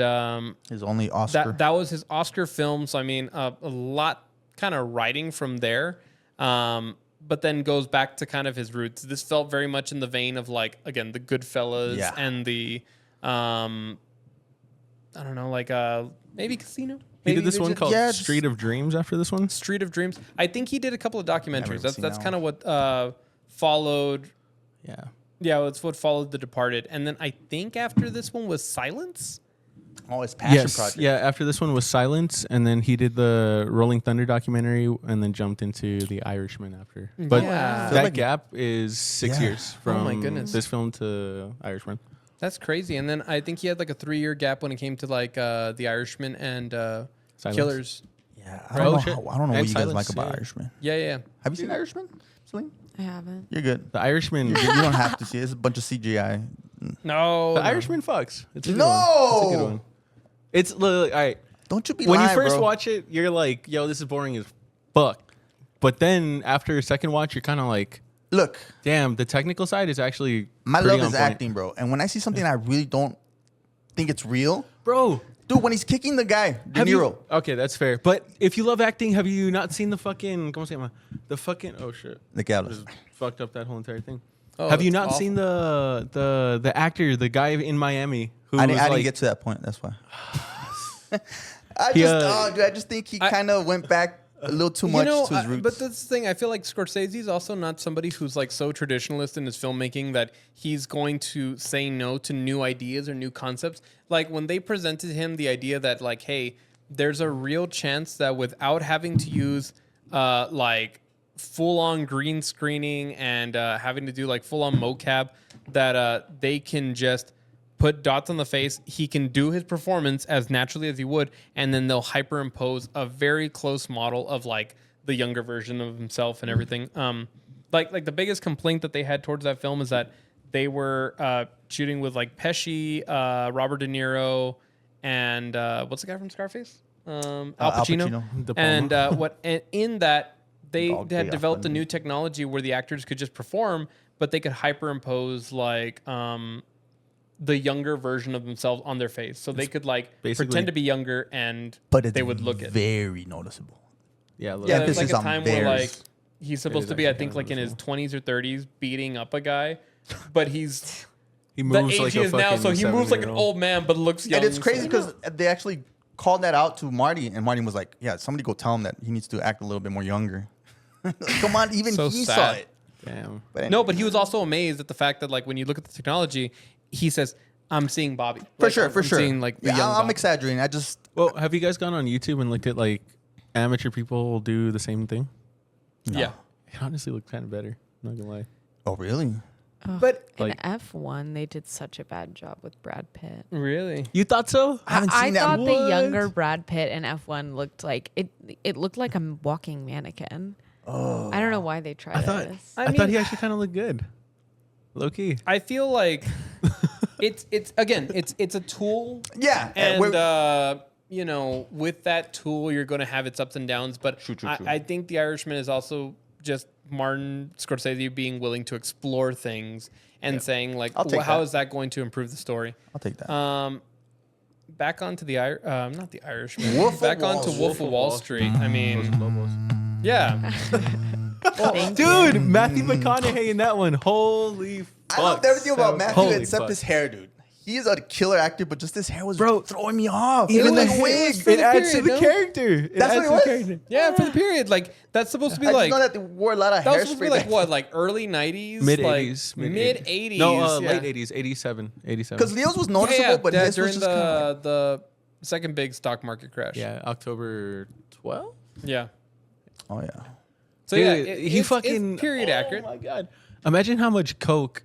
His only Oscar. that was his Oscar film. So, I mean, a lot kind of writing from there. But then goes back to kind of his roots. This felt very much in the vein of like, again, the Goodfellas Yeah. and the, I don't know, like maybe Casino. He Maybe did this they one did- called Yeah, Street of Dreams after this one. Street of Dreams. I think he did a couple of documentaries. Never That's seen that's that kind of what followed. Yeah. Yeah, it's what followed The Departed. And then I think after this one was Silence. Oh, his passion Yes. project. Yeah. After this one was Silence, and then he did the Rolling Thunder documentary, and then jumped into The Irishman after. But Yeah. that Like- gap is 6 Yeah. years from Oh my goodness. this film to Irishman. That's crazy. And then I think he had like a 3-year gap when it came to like The Irishman and Silence. Killers. Yeah. Oh, I don't know, shit. I don't know And what you guys Silence, like about yeah. Irishman. Yeah. Have you seen Irishman, Celine? I haven't. You're good. The Irishman. You don't have to see it. It's a bunch of CGI. No. The Irishman fucks. It's a good No! one. It's a good one. It's literally all right. Don't you be When lying, you first bro. watch it, you're like, "Yo, this is boring as fuck." But then after a second watch, you're kind of like, Look, "Damn, the technical side is actually my pretty love on is point." acting, bro. And when I see something I really don't think it's real, bro." dude, when he's kicking the guy, De Have you- Niro. okay, that's fair. But if you love acting, have you not seen the fucking? ¿Cómo se llama? The fucking. Oh shit! The Gallows. Just fucked up that whole entire thing. Oh, have you it's not awful. seen the actor, the guy in Miami who I was didn't like, get to that point. That's why. Yeah. Dude, I just think he kind of went back a little too much to his roots. But that's the thing. I feel like Scorsese's also not somebody who's like so traditionalist in his filmmaking that he's going to say no to new ideas or new concepts. Like when they presented him the idea that like, hey, there's a real chance that without having to use like full-on green screening and having to do like full-on mocap, that they can just put dots on the face. He can do his performance as naturally as he would, and then they'll hyperimpose a very close model of like the younger version of himself and everything. Like the biggest complaint that they had towards that film is that they were shooting with like Pesci, Robert De Niro, and what's the guy from Scarface? Al Pacino. Pacino. And in that they Dog had Day developed a Off, new technology where the actors could just perform, but they could hyperimpose like the younger version of themselves on their face, so they could like basically- pretend to be younger, and but it's they would look it. very noticeable. yeah, Yeah, There's like emphasis a on time where theirs. like he's supposed is to be, I actually think, kinda like in his noticeable. 20s or 30s, beating up a guy, but he's he the moves age like he a is now, so fucking he moves like an 7-year-old. old man, but looks young. And it's crazy so- because they actually called that out to Marty, and Marty was like, "Yeah, somebody go tell him that he needs to act a little bit more younger." Come on, even So he sad. saw it. Damn. But No, but he was also amazed at the fact that like when you look at the technology, he says, "I'm seeing Bobby." for Like, sure, I'm for sure. Seeing like the Yeah, young I'm Bobby. exaggerating. I just Well, have you guys gone on YouTube and looked at like amateur people do the same thing? Yeah. It honestly looked kind of better. Not gonna lie. oh really? But In Like- F1, they did such a bad job with Brad Pitt. really, You thought so? I haven't I seen that. thought the What? younger Brad Pitt in F1 looked like it looked like a walking mannequin. Oh, I don't know why they tried this. I thought he actually kind of looked good. Low key. I feel like it's a tool. yeah. And you know, with that tool, you're going to have its ups and downs. But True. I think The Irishman is also just Martin Scorsese being willing to explore things and saying like, I'll take how that. is that going to improve the story? I'll take that. Back onto the not the Irishman. Wolf of back Wall onto Street. Wolf of Wall Street. I mean, yeah. Thank you. Dude, Matthew McConaughey in that one. Holy fuck. I loved everything about Matthew Holy except fuck. his hair, dude. he is a killer actor, but just his hair was throwing me off. Even was- the it wig, was for it the adds to period, the no? character. It That's adds what to it the was? character. Yeah, for the period. Like that's supposed to be I like just know that they wore a lot of that was supposed to be hairspray. like then. what, like early 90s, Mid like, 80s. mid 80s. No, yeah. late 80s, 87. Because Leo's was Yeah, noticeable, but yeah, his during was just kind of like, the second big stock market crash. Yeah, October 12th. Yeah. oh yeah. So yeah, Dude, it's period accurate. Oh my god! Imagine how much coke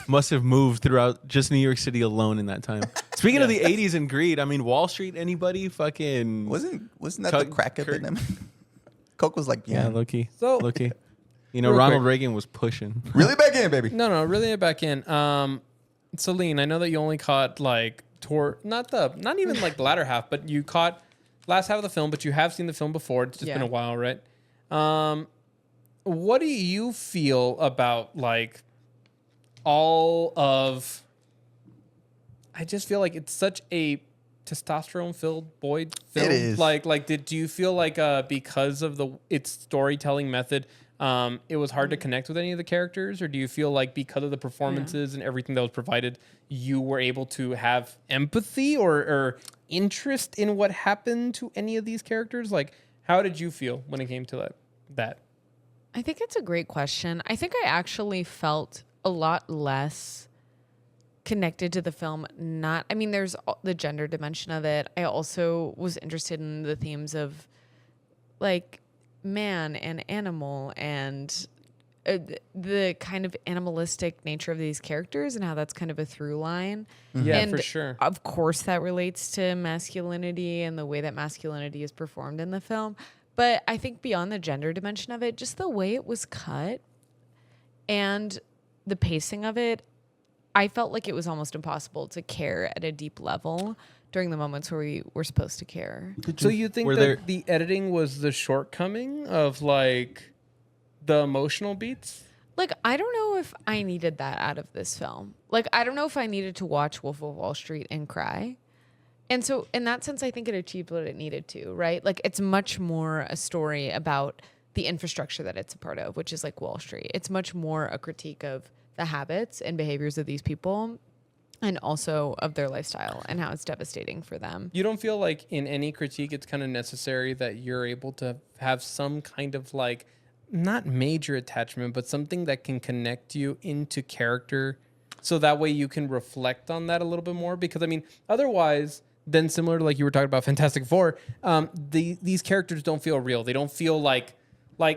must have moved throughout just New York City alone in that time. Speaking of the '80s and greed, I mean, Wall Street. Anybody fucking Wasn't that the crack epidemic? Coke was like, yeah, yeah, low-key. So- Low-key. You know, Real Ronald quick. Reagan was pushing. really back in, baby. No, really back in. Celine, I know that you only caught like not even like the latter half, but you caught last half of the film, but you have seen the film before. It's just been Yeah. a while, right? What do you feel about like all of? I just feel like it's such a testosterone-filled boy film. It is. Do you feel like because of its storytelling method, it was hard to connect with any of the characters, or do you feel like because of the performances and everything that was provided, you were able to have empathy or interest in what happened to any of these characters? Like, how did you feel when it came to that? I think it's a great question. I think I actually felt a lot less connected to the film. There's the gender dimension of it. I also was interested in the themes of like man and animal and the kind of animalistic nature of these characters and how that's kind of a through line. Yeah, And for sure. of course that relates to masculinity and the way that masculinity is performed in the film. But I think beyond the gender dimension of it, just the way it was cut and the pacing of it, I felt like it was almost impossible to care at a deep level during the moments where we were supposed to care. So you think were that there- the editing was the shortcoming of like the emotional beats? Like, I don't know if I needed that out of this film. Like, I don't know if I needed to watch Wolf of Wall Street and cry. And so in that sense, I think it achieved what it needed to, right? Like, it's much more a story about the infrastructure that it's a part of, which is like Wall Street. It's much more a critique of the habits and behaviors of these people and also of their lifestyle and how it's devastating for them. You don't feel like in any critique it's kind of necessary that you're able to have some kind of like not major attachment, but something that can connect you into character so that way you can reflect on that a little bit more? Because I mean, otherwise, then similar to like you were talking about Fantastic Four, these characters don't feel real. They don't feel like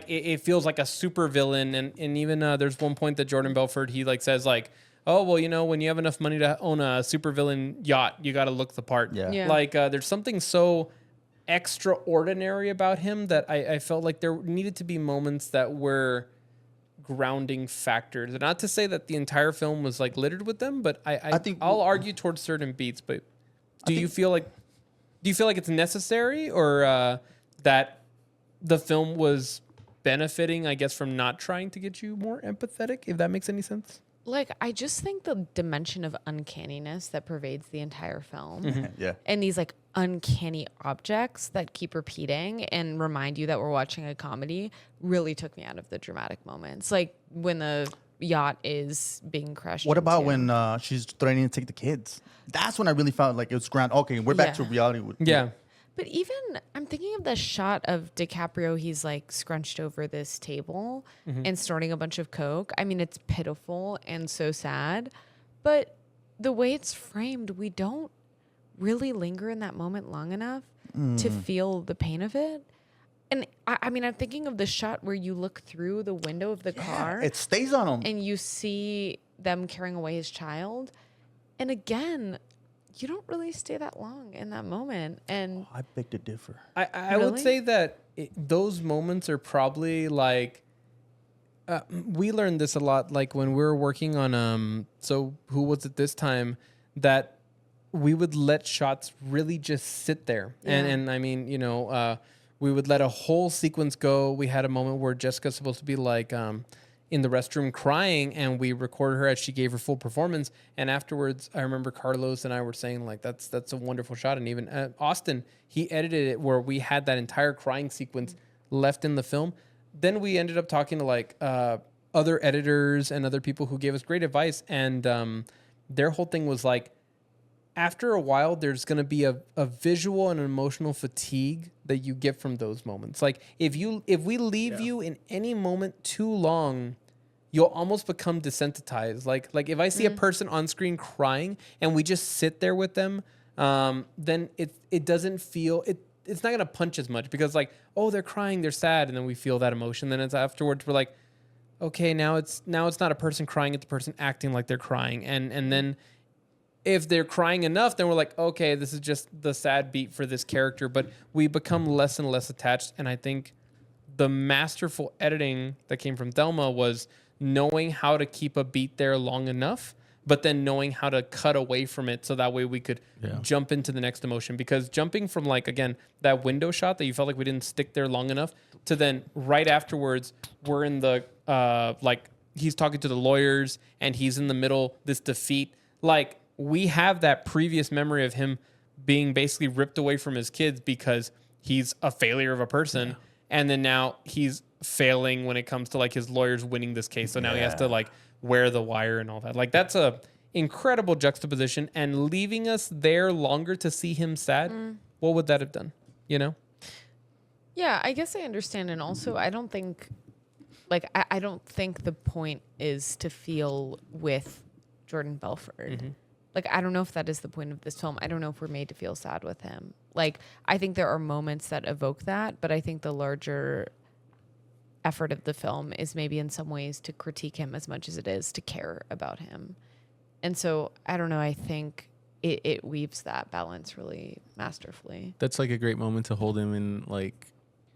it feels like a super villain. And even there's one point that Jordan Belfort, he like says like, oh, well, you know, when you have enough money to own a supervillain yacht, you got to look the part. Yeah. Like there's something so extraordinary about him that I felt like there needed to be moments that were grounding factors. And not to say that the entire film was like littered with them, but I think I'll argue towards certain beats. But do you feel like it's necessary or that the film was benefiting, I guess, from not trying to get you more empathetic, if that makes any sense? Like, I just think the dimension of uncanniness that pervades the entire film Yeah. and these like uncanny objects that keep repeating and remind you that we're watching a comedy really took me out of the dramatic moments. Like when the yacht is being crushed. What about into. when she's threatening to take the kids? That's when I really felt like it was grand. Okay, we're back to Yeah. reality. Yeah. But even I'm thinking of the shot of DiCaprio. He's like scrunched over this table and snorting a bunch of coke. I mean, it's pitiful and so sad, but the way it's framed, we don't really linger in that moment long enough to feel the pain of it. And I mean, I'm thinking of the shot where you look through the window of the car It stays on him. and you see them carrying away his child. And again, you don't really stay that long in that moment. And I beg to differ. I would Really? say that those moments are probably like we learned this a lot like when we were working on so who was it this time that we would let shots really just sit there and I mean, you know, we would let a whole sequence go. We had a moment where Jessica's supposed to be like in the restroom crying, and we recorded her as she gave her full performance. And afterwards, I remember Carlos and I were saying like, that's a wonderful shot. And even Austin, he edited it where we had that entire crying sequence left in the film. Then we ended up talking to like other editors and other people who gave us great advice. And their whole thing was like, after a while, there's going to be a visual and emotional fatigue that you get from those moments. Like if we leave you in any moment too long, you'll almost become desensitized. Like if I see a person on screen crying and we just sit there with them, then it doesn't feel it's not gonna punch as much because like, oh, they're crying, they're sad, and then we feel that emotion. Then it's afterwards we're like, okay, now it's not a person crying, it's a person acting like they're crying, and then if they're crying enough, then we're like, okay, this is just the sad beat for this character. But we become less and less attached. And I think the masterful editing that came from Thelma was knowing how to keep a beat there long enough, but then knowing how to cut away from it so that way we could jump into the next emotion. Because jumping from, like, again, that window shot that you felt like we didn't stick there long enough to then right afterwards, we're in the, like, he's talking to the lawyers and he's in the middle, this defeat. Like, we have that previous memory of him being basically ripped away from his kids because he's a failure of a person. Yeah. And then now he's failing when it comes to like his lawyers winning this case. So now he has to like wear the wire and all that. Like that's a incredible juxtaposition, and leaving us there longer to see him sad. What would that have done? You know? Yeah, I guess I understand. And also I don't think I don't think the point is to feel with Jordan Belfort. Mm-hmm. Like, I don't know if that is the point of this film. I don't know if we're made to feel sad with him. Like, I think there are moments that evoke that, but I think the larger effort of the film is maybe in some ways to critique him as much as it is to care about him. And so, I don't know, I think it weaves that balance really masterfully. That's like a great moment to hold him in, like,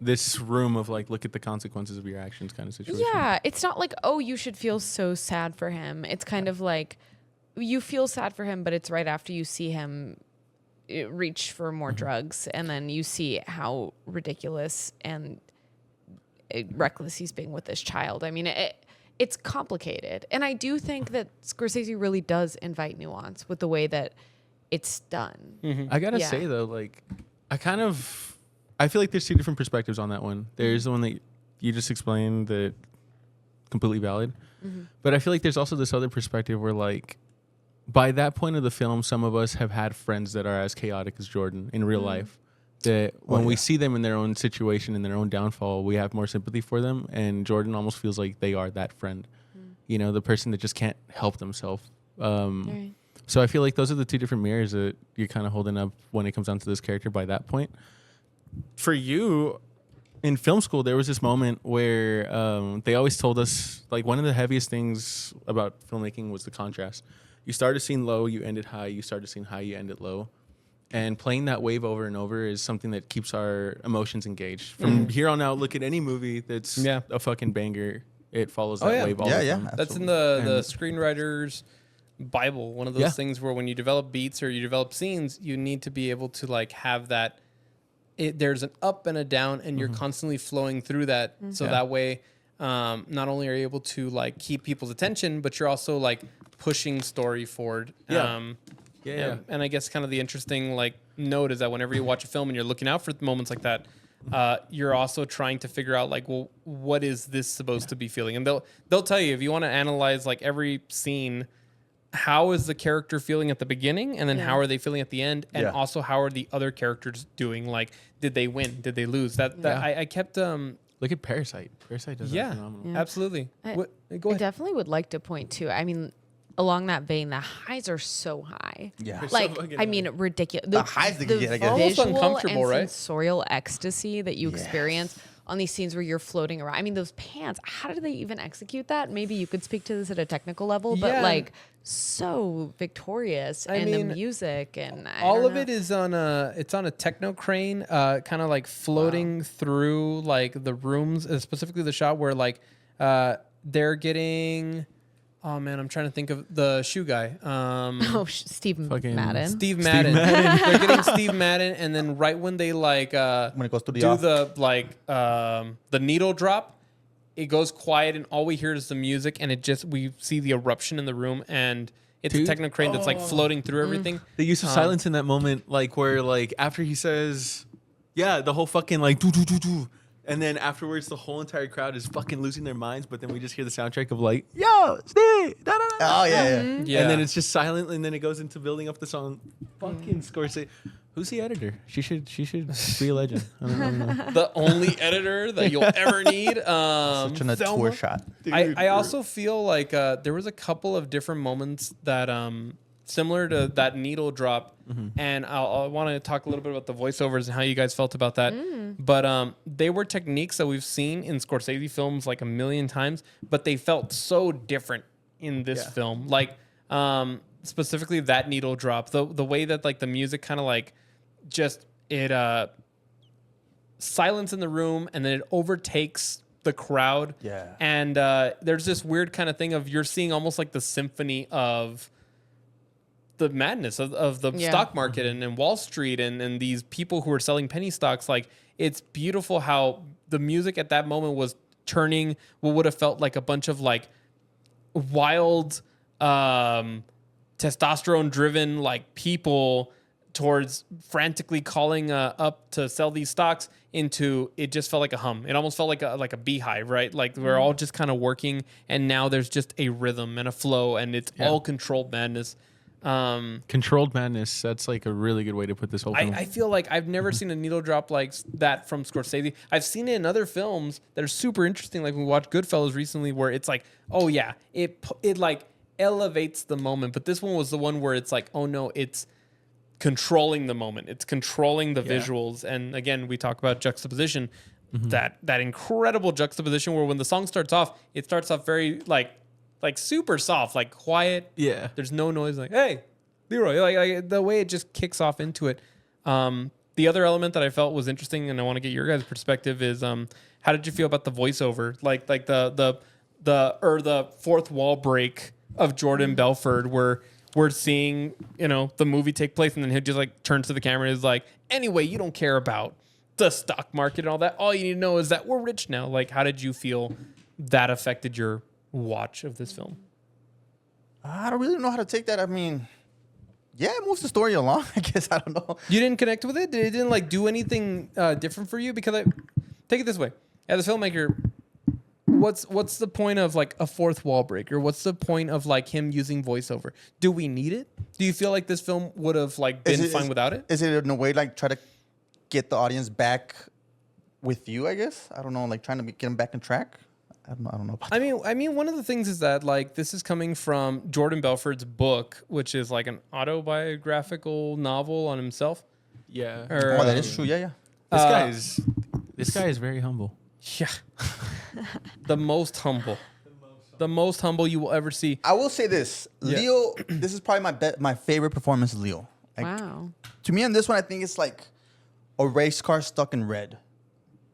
this room of, like, look at the consequences of your actions kind of situation. Yeah, it's not like, oh, you should feel so sad for him. It's kind of like, you feel sad for him, but it's right after you see him reach for more drugs, and then you see how ridiculous and reckless he's being with this child. I mean, it's complicated. And I do think that Scorsese really does invite nuance with the way that it's done. Mm-hmm. I gotta say, though, like, I feel like there's two different perspectives on that one. There's the one that you just explained that completely valid. Mm-hmm. But I feel like there's also this other perspective where, like, by that point of the film, some of us have had friends that are as chaotic as Jordan in real life. That when we see them in their own situation, in their own downfall, we have more sympathy for them. And Jordan almost feels like they are that friend. You know, the person that just can't help themselves. Right. So I feel like those are the two different mirrors that you're kind of holding up when it comes down to this character by that point. For you, in film school, there was this moment where they always told us, like, one of the heaviest things about filmmaking was the contrast. You start a scene low, you end it high. You start a scene high, you end it low. And playing that wave over and over is something that keeps our emotions engaged. From here on out, look at any movie that's a fucking banger. It follows that wave all the time. Yeah, that's in the screenwriter's Bible. One of those things where when you develop beats or you develop scenes, you need to be able to like have that. There's an up and a down, and you're constantly flowing through that. So that way, not only are you able to like keep people's attention, but you're also like pushing story forward. And I guess kind of the interesting like note is that whenever you watch a film and you're looking out for moments like that, you're also trying to figure out like, well, what is this supposed to be feeling? And they'll tell you if you want to analyze like every scene, how is the character feeling at the beginning, and then how are they feeling at the end, and also how are the other characters doing? Like, did they win? Did they lose? I kept look at Parasite. Parasite does that phenomenal. Absolutely. Go ahead. I definitely would like to point to. I mean, along that vein, the highs are so high. Yeah. Like, I mean, ridiculous. The highs that you get, I guess. Almost visual uncomfortable, and right? sensorial ecstasy that you experience on these scenes where you're floating around. I mean, those pants, how do they even execute that? Maybe you could speak to this at a technical level, but like so victorious, and the music and all of it is on it's on a techno crane, kind of like floating through like the rooms, specifically the shot where like they're getting. Oh man, I'm trying to think of the shoe guy. Steve Madden. Steve Madden. They're getting Steve Madden, and then right when they like when it goes to the the needle drop, it goes quiet, and all we hear is the music, and we see the eruption in the room, and it's a techno crane that's like floating through everything. The use of silence in that moment, like where like after he says, the whole fucking like do do do do. And then afterwards, the whole entire crowd is fucking losing their minds. But then we just hear the soundtrack of like, "Yo, Steve!" Da, da, da, Oh yeah. Yeah. And then it's just silent, and then it goes into building up the song. Fucking Scorsese. Who's the editor? She should be a legend. I don't know. The only editor that you'll ever need. Such an Thelma. tour shot. I also feel like there was a couple of different moments that similar to that needle drop, and I want to talk a little bit about the voiceovers and how you guys felt about that. But they were techniques that we've seen in Scorsese films like a million times, but they felt so different in this film. Like specifically that needle drop, the way that like the music kind of like just it silence in the room and then it overtakes the crowd. Yeah. And there's this weird kind of thing of you're seeing almost like the symphony of the madness of the stock market and Wall Street and these people who are selling penny stocks. Like, it's beautiful how the music at that moment was turning what would have felt like a bunch of like wild testosterone driven like people towards frantically calling up to sell these stocks into it just felt like a hum. It almost felt like a beehive, right? Like we're all just kind of working, and now there's just a rhythm and a flow, and it's all controlled madness. Controlled madness. That's like a really good way to put this whole film. I feel like I've never seen a needle drop like that from Scorsese. I've seen it in other films that are super interesting. Like we watched Goodfellas recently, where it's like, oh yeah, it like elevates the moment. But this one was the one where it's like, oh no, it's controlling the moment. It's controlling the visuals. And again, we talk about juxtaposition. That incredible juxtaposition where when the song starts off, it starts off very like super soft, like quiet. Yeah. There's no noise. Like, hey, Leroy. Like the way it just kicks off into it. The other element that I felt was interesting, and I want to get your guys' perspective, is how did you feel about the voiceover? Like the fourth wall break of Jordan Belfort, where we're seeing, the movie take place, and then he'll just like turn to the camera and is like, anyway, you don't care about the stock market and all that. All you need to know is that we're rich now. Like, how did you feel that affected your watch of this film? I don't really know how to take that. I mean, yeah, it moves the story along. I guess I don't know. You didn't connect with it? It didn't like do anything different for you? Because take it this way, as a filmmaker, what's the point of like a fourth wall breaker? What's the point of like him using voiceover? Do we need it? Do you feel like this film would have like been fine without it? Is it in a way like try to get the audience back with you? I guess I don't know, like trying to get them back on track. I don't know. About I mean, one of the things is that like this is coming from Jordan Belfort's book, which is like an autobiographical novel on himself. Yeah. that is true. Yeah. This guy is very humble. Yeah. The most humble you will ever see. I will say this, Leo. This is probably my favorite performance of Leo. Like, Wow. To me, on this one, I think it's like a race car stuck in red.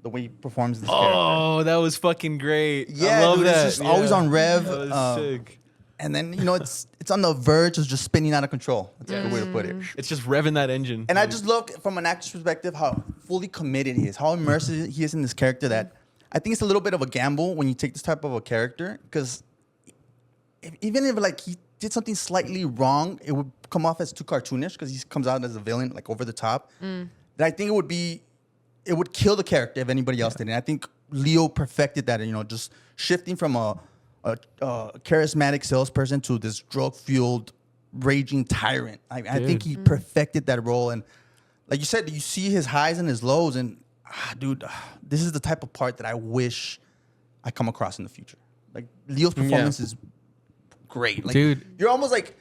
The way he performs this character. Oh, that was fucking great. Yeah, I love dude, that. it's just always on rev. That was sick. And then it's on the verge of just spinning out of control. That's a good way to put it. It's just revving that engine. And I just love, from an actor's perspective, how fully committed he is, how immersive he is in this character, that I think it's a little bit of a gamble when you take this type of a character, because even if like he did something slightly wrong, it would come off as too cartoonish because he comes out as a villain, like over the top. That I think it would kill the character if anybody else did it. And I think Leo perfected that, just shifting from a charismatic salesperson to this drug-fueled, raging tyrant. I think he perfected that role. And like you said, you see his highs and his lows. And, this is the type of part that I wish I come across in the future. Like, Leo's performance is great. Like, dude. You're almost like,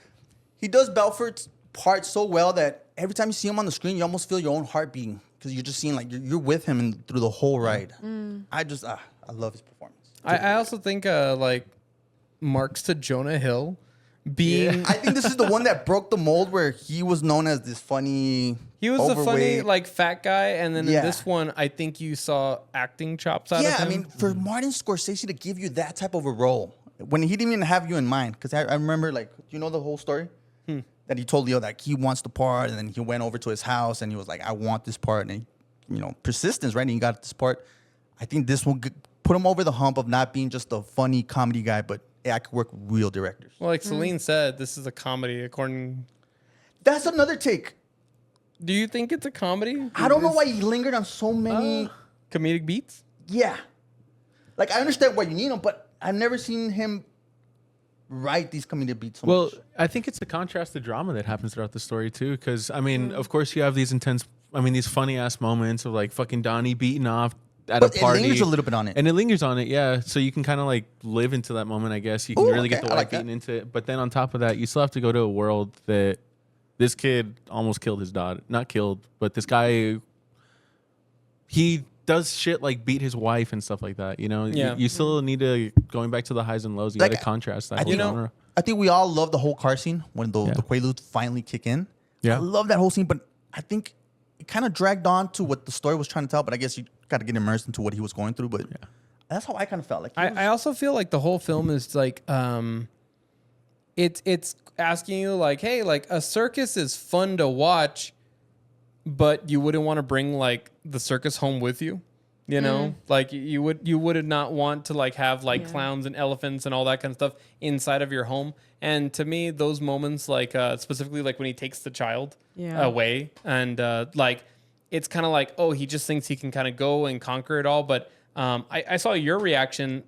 he does Belfort's part so well that every time you see him on the screen, you almost feel your own heart beating. Because you're just seeing, like, you're with him through the whole ride. I love his performance. I also think, like, marks to Jonah Hill being... I think this is the one that broke the mold where he was known as this funny, He was the funny, like, fat guy. And then in this one, I think you saw acting chops out of him. Yeah, I mean, for Martin Scorsese to give you that type of a role, when he didn't even have you in mind. Because I remember, like, do you know the whole story? That he told Leo that he wants the part, and then he went over to his house and he was like, I want this part. And persistence, right? And he got this part. I think this will put him over the hump of not being just a funny comedy guy, but I could work with real directors. Well, like Celine said, this is a comedy, according... That's another take. Do you think it's a comedy? I don't know why he lingered on so many... Comedic beats? yeah. Like, I understand why you need him, but I've never seen him write these comedic beats so Well, much. I think it's the contrast, the drama that happens throughout the story too. Because I mean, of course, you have these intense, these funny ass moments of like fucking Donnie beating off at But a party. it lingers a little bit on it. And it lingers on it, yeah. So you can kind of like live into that moment, I guess. You can Ooh, really get okay, the I life like that. beaten into it. But then on top of that, you still have to go to a world that this kid almost killed his daughter. Not killed, but this guy, he does shit like beat his wife and stuff like that. You know, Yeah. you still need to, going back to the highs and lows, you Like, got to contrast that I whole think, genre. I think we all love the whole car scene when the quaaludes finally kick in. Yeah. I love that whole scene, but I think it kind of dragged on to what the story was trying to tell. But I guess you got to get immersed into what he was going through. But that's how I kind of felt. Like I also feel like the whole film is like, it's asking you like, hey, like a circus is fun to watch, but you wouldn't want to bring like the circus home with you. You know, like you would not want to like have like clowns and elephants and all that kind of stuff inside of your home. And to me, those moments, like specifically like when he takes the child away, and like it's kind of like, oh, he just thinks he can kind of go and conquer it all. But I saw your reaction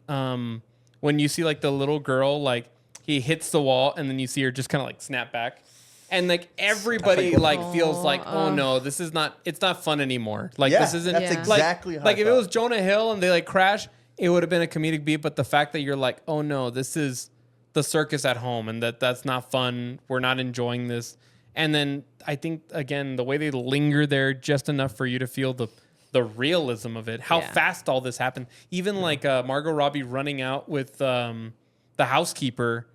when you see like the little girl, like he hits the wall and then you see her just kind of like snap back. And like everybody like feels like, oh no, this is not, it's not fun anymore. Like this isn't, that's exactly how like I if it felt. was Jonah Hill and they like crash, it would have been a comedic beat. But the fact that you're like, oh no, this is the circus at home and that's not fun. We're not enjoying this. And then I think again, the way they linger there just enough for you to feel the realism of it, how fast all this happened. Even like Margot Robbie running out with the housekeeper.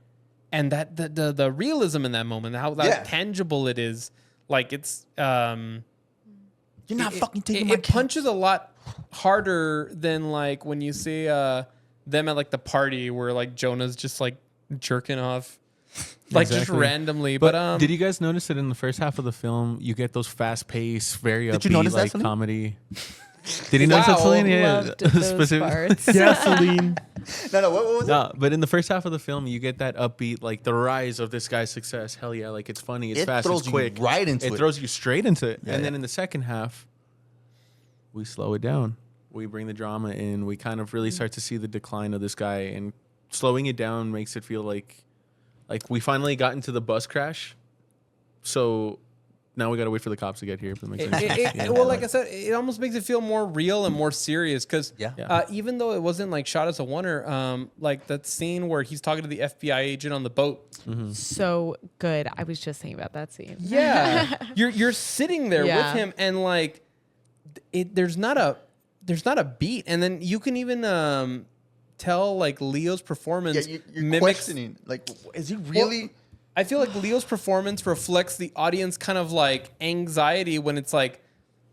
And that the realism in that moment, how tangible it is, like it's you're not fucking taking my it punches a lot harder than like when you see them at like the party where like Jonah's just like jerking off, like just randomly. But did you guys notice that in the first half of the film, you get those fast paced, very Did you upbeat notice that, like Celine? comedy? Did you notice that, Celine? Loved those parts. Yeah, Celine. No, what was it? No, but in the first half of the film, you get that upbeat, like the rise of this guy's success. Hell yeah, like it's funny, it's It fast, throws it's you quick. right into it. It throws you straight into it. Yeah, And then yeah. in the second half, we slow it down. We bring the drama in. We kind of really start to see the decline of this guy, and slowing it down makes it feel like we finally got into the bus crash. So now we got to wait for the cops to get here. If that makes sense. well, like I said, it almost makes it feel more real and more serious because even though it wasn't like shot as a wonder, like that scene where he's talking to the FBI agent on the boat. So good. I was just thinking about that scene. Yeah, you're sitting there with him, and like there's not a beat, and then you can even tell like Leo's performance You're mimics. questioning. Like, is he really? Well, I feel like Leo's performance reflects the audience kind of like anxiety when it's like,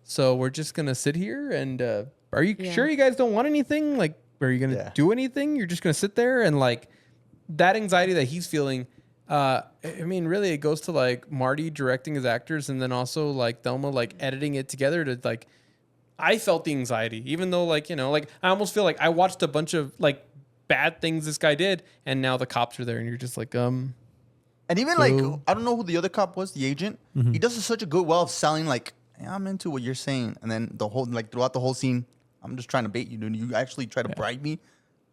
so we're just gonna sit here and are you sure you guys don't want anything? Like, are you gonna do anything? You're just gonna sit there and like that anxiety that he's feeling. I mean, really, it goes to like Marty directing his actors, and then also like Thelma like editing it together to like. I felt the anxiety, even though like like I almost feel like I watched a bunch of like bad things this guy did, and now the cops are there, and you're just like And even like, I don't know who the other cop was, the agent. He does such a good well of selling like, yeah, I'm into what you're saying. And then the whole, like throughout the whole scene, I'm just trying to bait you, dude. You actually try to bribe me.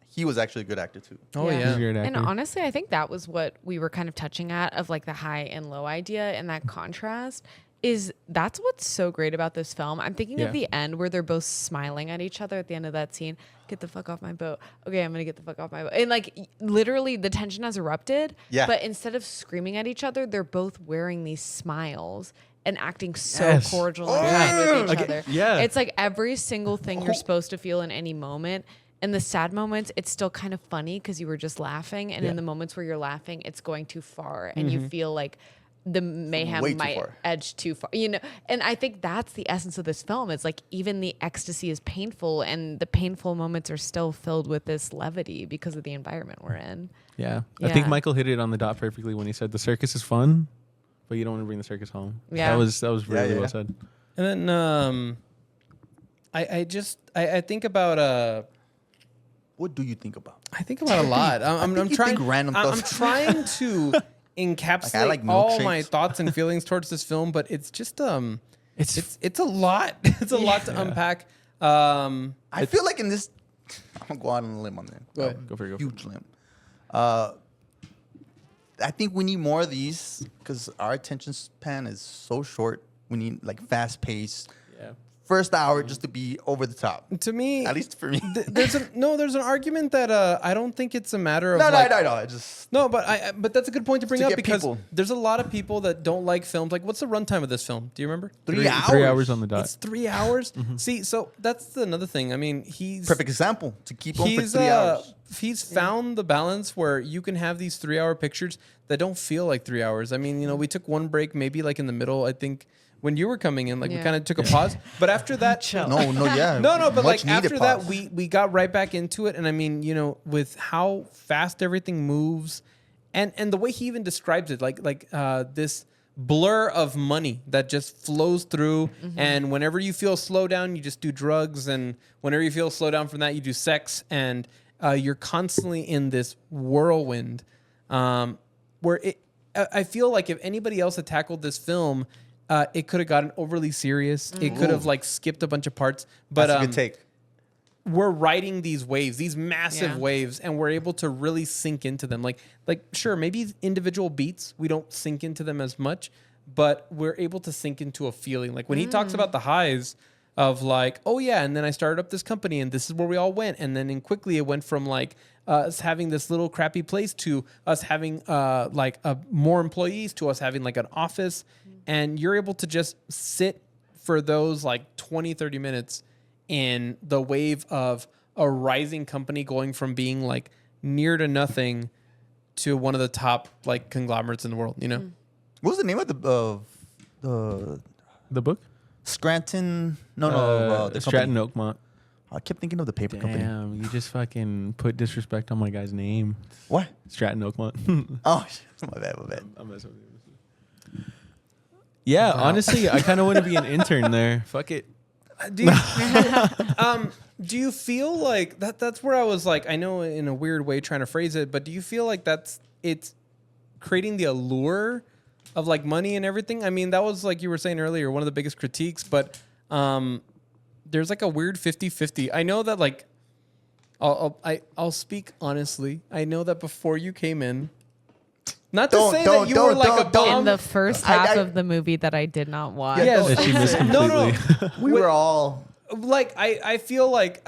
He was actually a good actor too. oh yeah. He's a great And actor. honestly, I think that was what we were kind of touching at of like the high and low idea and that contrast is that's what's so great about this film. I'm thinking of the end where they're both smiling at each other at the end of that scene. Get the fuck off my boat. Okay, I'm going to get the fuck off my boat. And like literally the tension has erupted. Yeah. But instead of screaming at each other, they're both wearing these smiles and acting so cordial and kind with each other. Yeah. It's like every single thing you're supposed to feel in any moment. In the sad moments, it's still kind of funny because you were just laughing. And in the moments where you're laughing, it's going too far. And you feel like the mayhem Way too might far. edge too far, and I think that's the essence of this film. It's like even the ecstasy is painful and the painful moments are still filled with this levity because of the environment we're in. Yeah. I think Yeah. Michael hit it on the dot perfectly when he said the circus is fun, but you don't want to bring the circus home. Yeah. That was really yeah. well said. And then I think about What do you think about? I think about a lot. I'm think you trying think random I'm thoughts. trying to encapsulate like all my milkshakes. thoughts and feelings towards this film, but it's just it's a lot. It's a lot to unpack. I feel like in this, I'm gonna go out on a limb on that. Go ahead. Go for it. Huge limb. I think we need more of these because our attention span is so short. We need like fast pace. Yeah. First hour just to be over the top. To me, At least for me. there's an argument that I don't think it's a matter of No, like, I just No, but that's a good point to bring To up get because people. there's a lot of people that don't like films. Like, what's the runtime of this film? Do you remember? 3 hours. 3 hours on the dot. It's 3 hours. See, so that's another thing. I mean, he's Perfect example to keep on for he's 3 hours. he's found the balance where you can have these 3 hour pictures that don't feel like 3 hours. I mean, we took one break, maybe like in the middle. I think when you were coming in, like we Yeah. kind of took a pause. But after that, No, yeah. no, but Much like after needed that, pause. we got right back into it. And I mean, with how fast everything moves, and the way he even describes it, like this blur of money that just flows through. And whenever you feel slow down, you just do drugs, and whenever you feel slow down from that, you do sex, and you're constantly in this whirlwind, where I feel like if anybody else had tackled this film, it could have gotten overly serious. It could have like skipped a bunch of parts. But That's a good take. we're riding these waves, these massive Yeah. waves, and we're able to really sink into them. Like sure, maybe individual beats we don't sink into them as much, but we're able to sink into a feeling. Like when he talks about the highs of like, oh yeah, and then I started up this company, and this is where we all went, and then quickly it went from like us having this little crappy place to us having like more employees to us having like an office, and you're able to just sit for those like 20, 30 minutes in the wave of a rising company going from being like near to nothing to one of the top like conglomerates in the world, What was the name of the The book? Scranton? No, the Stratton company. Oakmont. I kept thinking of the paper company. Damn, you just fucking put disrespect on my guy's name. What? Stratton Oakmont. Oh, my bad. I'm messing with you. Yeah, honestly, I kind of want to be an intern there. Fuck it. Do you feel like that's where I was like, I know in a weird way trying to phrase it, but do you feel like it's creating the allure of like money and everything? I mean, that was like you were saying earlier, one of the biggest critiques, but there's like a weird 50-50. I know that like I'll speak honestly. I know that before you came in, not to say that you were like a bomb. In the first half of the movie that I did not watch. Yeah, That she missed No. completely. We were all. Like I feel like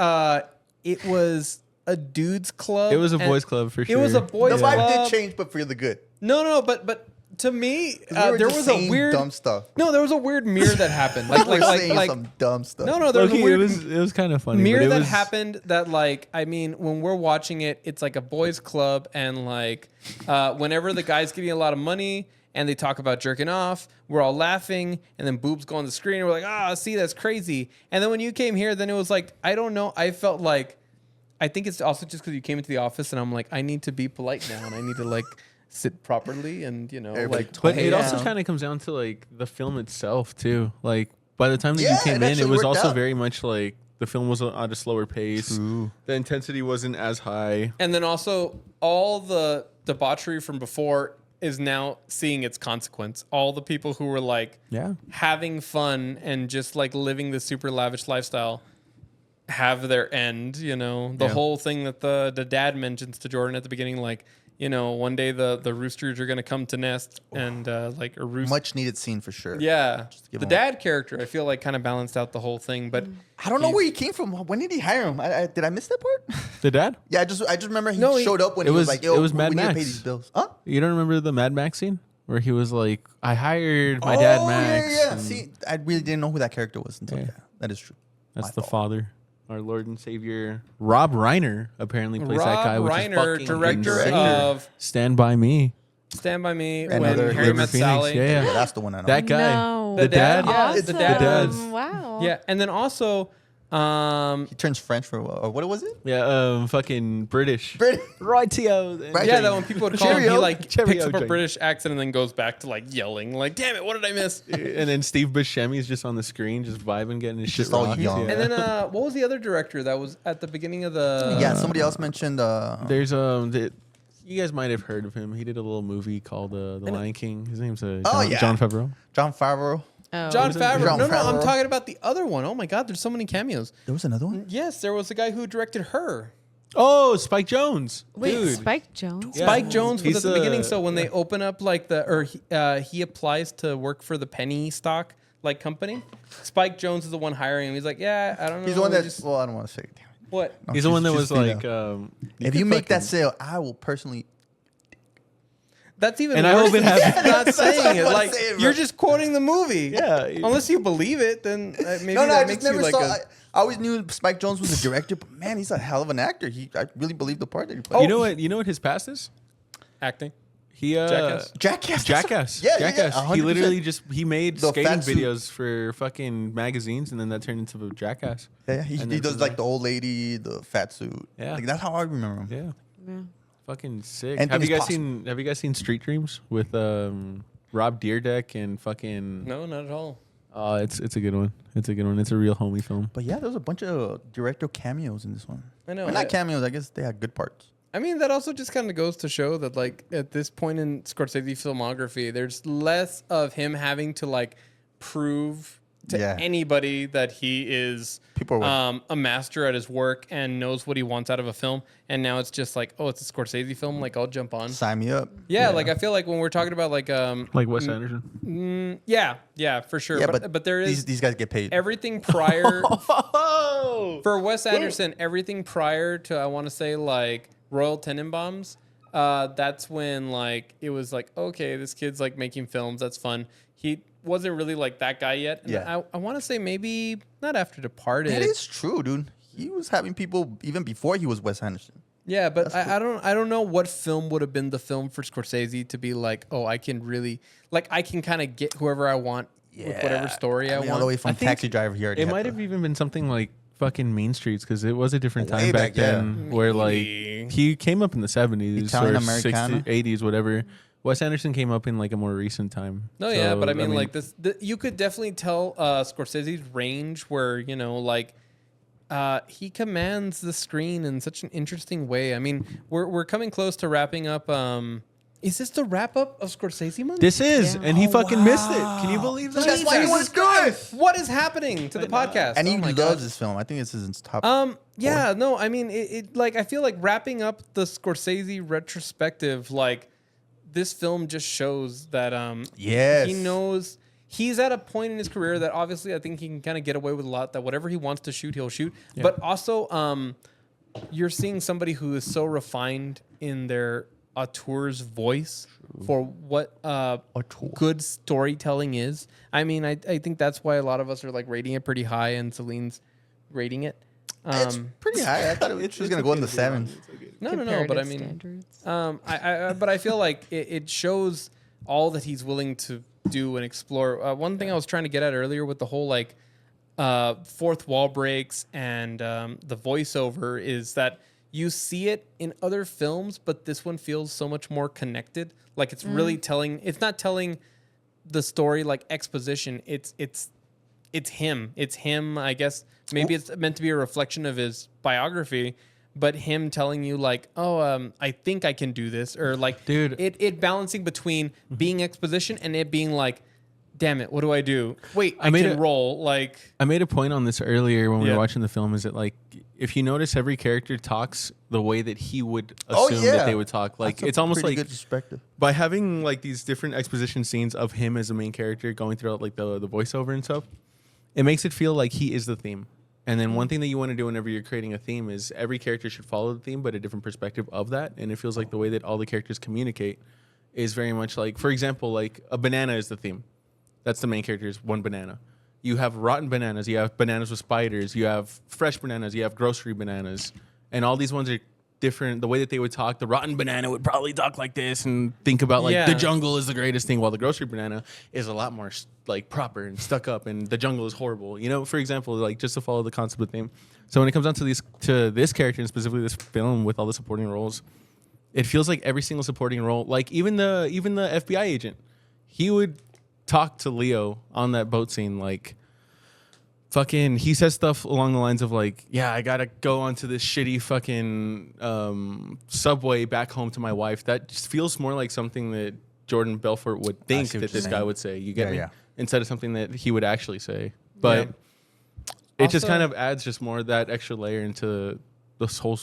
it was a dude's club. It was a and boys' club for It sure. was a boys' The vibe club. did change, but for the good. No, but to me, 'Cause we were there just was saying a weird dumb stuff. No, there was a weird mirror that happened. We were saying Like some dumb stuff. no, there was Low-key, a weird it was kind of funny. mirror but it that was, happened that like I mean when we're watching it, it's like a boys' club, and like whenever the guy's getting a lot of money and they talk about jerking off, we're all laughing, and then boobs go on the screen, and we're like, see, that's crazy. And then when you came here, then it was like, I don't know, I felt like, I think it's also just because you came into the office, and I'm like, I need to be polite now, and I need to like sit properly, and Everybody like. But hey, it also down. kind of comes down to like the film itself too. Like by the time that Yeah, you came it in, it actually was worked also out. very much like the film was at a slower pace. True. The intensity wasn't as high. And then also all the debauchery from before is now seeing its consequence. All the people who were like Yeah. having fun and just like living the super lavish lifestyle have their end, The Yeah. whole thing that the dad mentions to Jordan at the beginning, like, one day the roosters are going to come to nest and like a rooster. Much needed scene for sure. Yeah. give The him dad character, I feel like kind of balanced out the whole thing, but I don't know where he came from. When did he hire him? Did I miss that part? The dad? Yeah, I just remember he No, he- showed up when It he was was- like, "Yo, it was Mad we need to pay Max. these bills." Huh? You don't remember the Mad Max scene where he was like, "I hired my dad, Max." Yeah. and See, I really didn't know who that character was until Yeah. that is true. that's My the fault. father, our Lord and Savior. Rob Reiner apparently plays that guy, Rob which Reiner, is fucking director insane. of Stand by Me. Stand By Me, Another when Harry River Met Phoenix, Sally. yeah. Yeah, that's the one I know. That guy, No. the The dad? dad. Yeah, it's the the dad. dad. Wow. Yeah, and then also, He turns French for or what was it? Yeah, fucking British. British. Rightio. Right. yeah, that when people would call him, he Cheerio. like Cheerio, picks up a Jake. British accent and then goes back to like yelling, like, "Damn it, what did I miss?" And then Steve Buscemi's just on the screen, just vibing, getting his shit Just all rocked. young. Yeah. And then what was the other director that was at the beginning of the? Yeah, somebody else mentioned. There's you guys might have heard of him. He did a little movie called The Lion King. His name's Oh, yeah. John Favreau. John Favreau. Oh. Jon Favreau. Jon No, I'm Favreau. talking about the other one. Oh my God, there's so many cameos. There was another one. Yes, there was a guy who directed Her. Oh, Spike Jones. Wait, Dude. Spike Jones? Yeah. Spike Jones was He's at the beginning. the- So when they open up like he applies to work for the penny stock like company. Spike Jones is the one hiring him. He's like, yeah, I don't know. He's the one we that. just- Well, I don't want to say it. Damn it. what? No, He's the one that she's was like, female. you If you could make that fucking- sale, I will personally. That's even And I worse hope it than happens. not That's saying what it. I'm Like saying, bro. you're just quoting the movie. Yeah. Unless you believe it, then maybe No, that I makes just never you like saw. a. I always knew Spike Jones was the director, but man, he's a hell of an actor. I really believe the part that he played. You know what? You know what his past is? acting. He Jackass? Jackass. Jackass. Yeah, Jackass. Yeah, He 100%. literally he made The skating fat suit. videos for fucking magazines, and then that turned into Jackass. Yeah, And he then does from like there- the old lady, the fat suit. Yeah. Like that's how I remember him. Yeah. Yeah. Fucking sick. Anything Have you is guys seen Street Dreams with Rob Deerdeck and fucking? No, not at all. It's a good one. It's a good one. It's a real homie film. But yeah, there's a bunch of director cameos in this one. I know. Well, not cameos. I guess they had good parts. I mean, that also just kind of goes to show that, like, at this point in Scorsese filmography, there's less of him having to, like, prove to Yeah. anybody that he is People are a master at his work and knows what he wants out of a film. And now it's just like, oh, it's a Scorsese film. Like, I'll jump on. Sign me up. Yeah, like, I feel like when we're talking about, like Wes Anderson. yeah, for sure. Yeah, but there is these guys get paid. everything prior. Oh, For Wes Anderson, everything prior to, I want to say, like, Royal Tenenbaums, that's when, like, it was like, okay, this kid's, like, making films. That's fun. He wasn't really, like, that guy yet. And Yeah. I want to say maybe not after Departed. That is true, dude. He was having people even before he was Wes Anderson. Yeah, but I don't know what film would have been the film for Scorsese to be like, oh, I can really, like, I can kind of get whoever I want with whatever story I mean, want. all the way from I think Taxi Driver here. it might have even been something like fucking Mean Streets, because it was a different time Way back back, yeah. then where like Maybe. he came up in the 70s Italian or Americana. 60s, 80s, whatever. Wes Anderson came up in like a more recent time. No, yeah, So, but I mean, like you could definitely tell Scorsese's range, where like he commands the screen in such an interesting way. I mean, we're coming close to wrapping up. Is this the wrap up of Scorsese month? this is, Yeah. and he Oh, fucking missed it. wow. Can you believe that? That's why he Jesus was good. What is happening to the podcast? And he Oh my loves God. this film. I think this is his top. Yeah, no, I mean, it like I feel like wrapping up the Scorsese retrospective, like this film just shows that Yes. he knows he's at a point in his career that obviously I think he can kind of get away with a lot, that whatever he wants to shoot, he'll shoot. But also you're seeing somebody who is so refined in their auteur's voice for what Auteur. good storytelling is. I mean, I think that's why a lot of us are like rating it pretty high, and Celine's rating it. It's pretty high. I thought it was going to go in the sevens. No, but I Comparative mean, standards. but I feel like it shows all that he's willing to do and explore. One thing I was trying to get at earlier with the whole like fourth wall breaks and the voiceover is that you see it in other films, but this one feels so much more connected. Like it's really telling. It's not telling the story like exposition. It's him. It's him. I guess maybe it's meant to be a reflection of his biography, but him telling you like, oh, I think I can do this, or like, Dude. it balancing between being exposition and it being like, damn it, what do I do? Wait, I made can it- roll. Like, I made a point on this earlier when we Yeah. were watching the film. Is that like, if you notice, every character talks the way that he would Oh, assume yeah. that they would talk. Like, That's a it's almost pretty like good perspective. by having like these different exposition scenes of him as the main character going throughout like the voiceover and stuff, it makes it feel like he is the theme. And then one thing that you want to do whenever you're creating a theme is every character should follow the theme, but a different perspective of that. And it feels like the way that all the characters communicate is very much like, for example, like a banana is the theme. That's the main character, is one banana. You have rotten bananas. You have bananas with spiders. You have fresh bananas. You have grocery bananas. And all these ones are different. The way that they would talk, the rotten banana would probably talk like this and think about like Yeah. the jungle is the greatest thing, while the grocery banana is a lot more like proper and stuck up, and the jungle is horrible. You know, for example, like just to follow the concept of the theme. So when it comes down to this character and specifically this film with all the supporting roles, it feels like every single supporting role, like even the FBI agent, he would talk to Leo on that boat scene like fucking, he says stuff along the lines of like, yeah, I gotta go onto this shitty fucking subway back home to my wife. That just feels more like something that Jordan Belfort would think see what that you're this guy saying. would say. You get Yeah, me? yeah. instead of something that he would actually say. But it just Also- kind of adds just more of that extra layer into this whole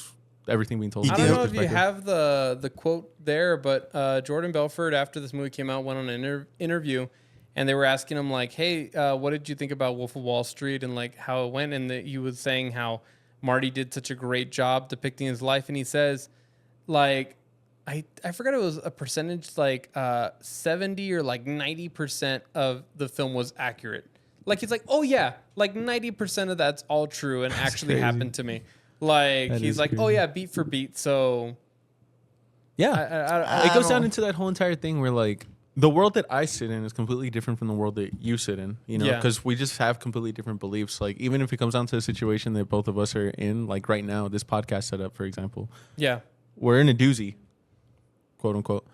everything being told. He I from don't his know if you perspective. have the quote there, but Jordan Belfort, after this movie came out, went on an interview, and they were asking him like, "Hey, what did you think about Wolf of Wall Street and like how it went?" And he was saying how Marty did such a great job depicting his life, and he says, like, I forgot it was a percentage, like 70 or like 90% of the film was accurate. Like he's like, oh yeah, like 90% of that's all true and actually crazy. happened to me. Like That he's is like, oh crazy. yeah, beat for beat. So Yeah, I it goes don't- down into that whole entire thing where like the world that I sit in is completely different from the world that you sit in, you know, Yeah. because we just have completely different beliefs. Like even if it comes down to a situation that both of us are in, like right now, this podcast setup, for example, yeah. we're in a doozy, quote unquote.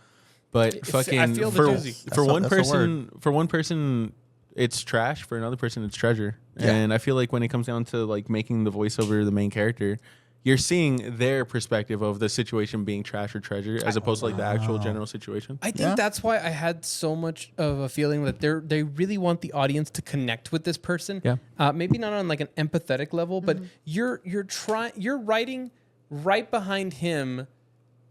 But I fucking feel the for, doozy. for one That's a person, for one person, it's trash. For another person, it's treasure. Yeah. And I feel like when it comes down to like making the voiceover the main character, you're seeing their perspective of the situation being trash or treasure, as opposed to like the actual general situation. I think Yeah. that's why I had so much of a feeling that they really want the audience to connect with this person. Yeah. Maybe not on like an empathetic level, but you're writing right behind him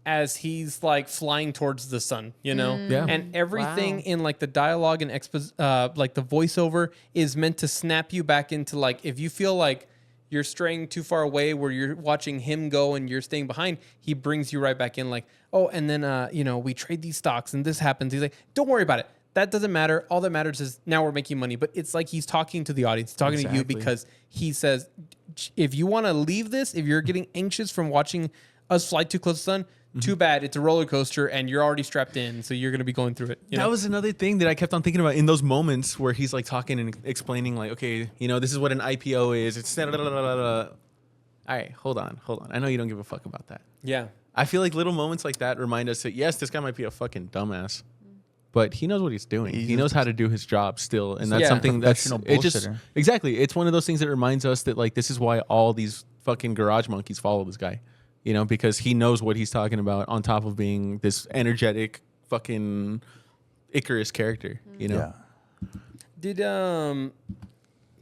as he's like flying towards the sun, you know? Yeah. And everything Wow. in like the dialogue and like the voiceover is meant to snap you back into like, if you feel like you're straying too far away where you're watching him go and you're staying behind, he brings you right back in like, oh, and then, you know, we trade these stocks and this happens. He's like, don't worry about it. That doesn't matter. All that matters is now we're making money. But it's like he's talking to the audience, he's talking to you Exactly. because he says, if you want to leave this, if you're getting anxious from watching us fly too close to the sun, too bad. It's a roller coaster and you're already strapped in. So you're going to be going through it. You That know? was another thing that I kept on thinking about in those moments where he's like talking and explaining like, okay, you know, this is what an IPO is. It's all right, hold on. I know you don't give a fuck about that. Yeah. I feel like little moments like that remind us that yes, this guy might be a fucking dumbass, but he knows what he's doing. He knows how to do his job still, and that's Yeah. something that's Professional it just bullshitter. exactly. It's one of those things that reminds us that like this is why all these fucking garage monkeys follow this guy, you know, because he knows what he's talking about. On top of being this energetic fucking Icarus character, you know. Yeah. Did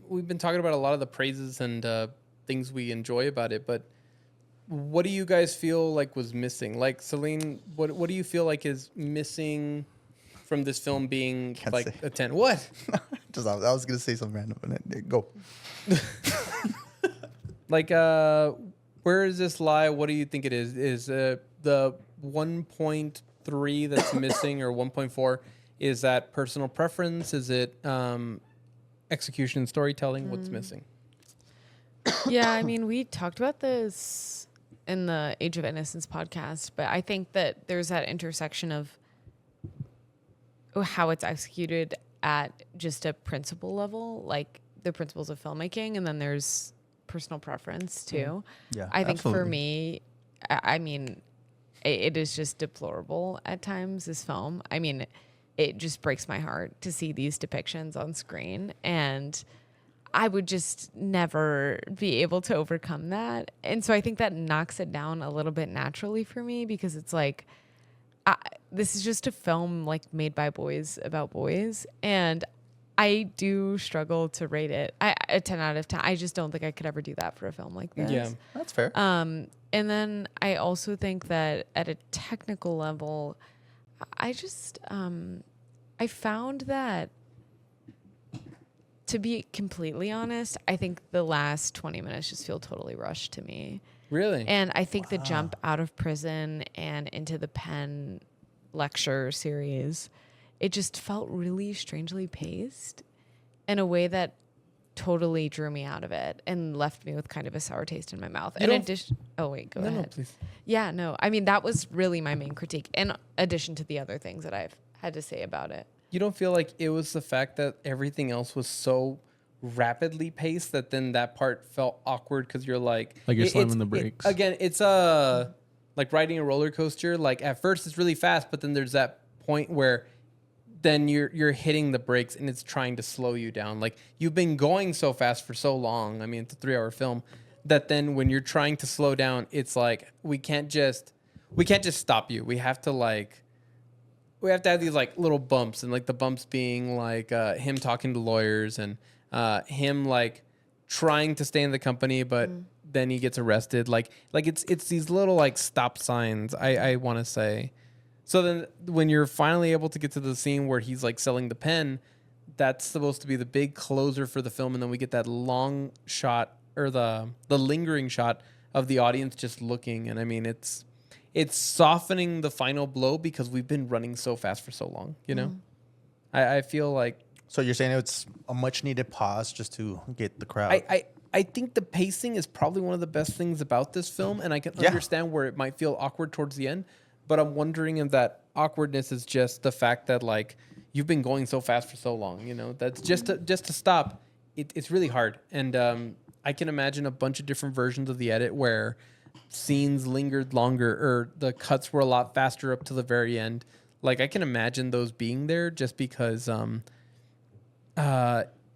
we've been talking about a lot of the praises and things we enjoy about it, but what do you guys feel like was missing? Like Celine, what do you feel like is missing from this film being Can't like say. a 10? What? I was gonna say something random, but go. Like where does this lie? What do you think it is? Is the 1.3 that's missing or 1.4? Is that personal preference? Is it execution, storytelling? What's missing? Yeah, I mean, we talked about this in the Age of Innocence podcast, but I think that there's that intersection of how it's executed at just a principle level, like the principles of filmmaking, and then there's personal preference too. Yeah, I think for absolutely. me, I mean, it is just deplorable at times, this film. I mean, it just breaks my heart to see these depictions on screen, and I would just never be able to overcome that. And so I think that knocks it down a little bit naturally for me, because it's like, this is just a film like made by boys about boys. And I do struggle to rate it a 10 out of 10. I just don't think I could ever do that for a film like this. Yeah. That's fair. And then I also think that at a technical level, I just, I found that, to be completely honest, I think the last 20 minutes just feel totally rushed to me. Really? And I think the jump out of prison and into the Penn lecture series, it just felt really strangely paced in a way that totally drew me out of it and left me with kind of a sour taste in my mouth. You In don't- addition, oh wait, go no, ahead. no, please. Yeah, no, I mean, that was really my main critique, in addition to the other things that I've had to say about it. You don't feel like it was the fact that everything else was so rapidly paced that then that part felt awkward because you're like Like you're slamming it's- the brakes. again, it's like riding a roller coaster. Like at first it's really fast, but then there's that point where then you're hitting the brakes and it's trying to slow you down. Like you've been going so fast for so long. I mean, it's a 3-hour film that then when you're trying to slow down, it's like we can't just stop you. We have to like we have to have these like little bumps, and like the bumps being like him talking to lawyers and him like trying to stay in the company, but then he gets arrested. Like it's these little like stop signs. I want to say. So then when you're finally able to get to the scene where he's like selling the pen, that's supposed to be the big closer for the film, and then we get that long shot or the lingering shot of the audience just looking. And I mean, it's softening the final blow because we've been running so fast for so long, you know? I feel like... So you're saying it's a much needed pause just to get the crowd. I think the pacing is probably one of the best things about this film, and I can understand where it might feel awkward towards the end, but I'm wondering if that awkwardness is just the fact that like you've been going so fast for so long, you know? That's just to stop. It's really hard, and I can imagine a bunch of different versions of the edit where scenes lingered longer or the cuts were a lot faster up to the very end. Like I can imagine those being there just because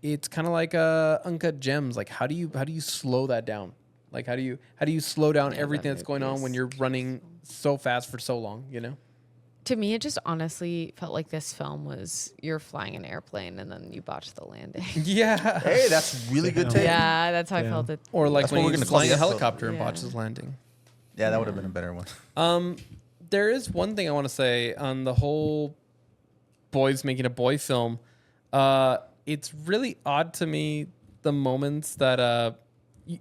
it's kind of like Uncut Gems. Like how do you slow that down? Like how do you slow down everything that's going on when you're running so fast for so long, you know? To me, it just honestly felt like this film was you're flying an airplane and then you botch the landing. Yeah. Hey, that's really good take. Yeah, that's how I felt it. Or like That's when what we're he's gonna call flying the a episode. helicopter and Yeah. botches landing. Yeah, that would have been a better one. There is one thing I want to say on the whole boys making a boy film. It's really odd to me the moments that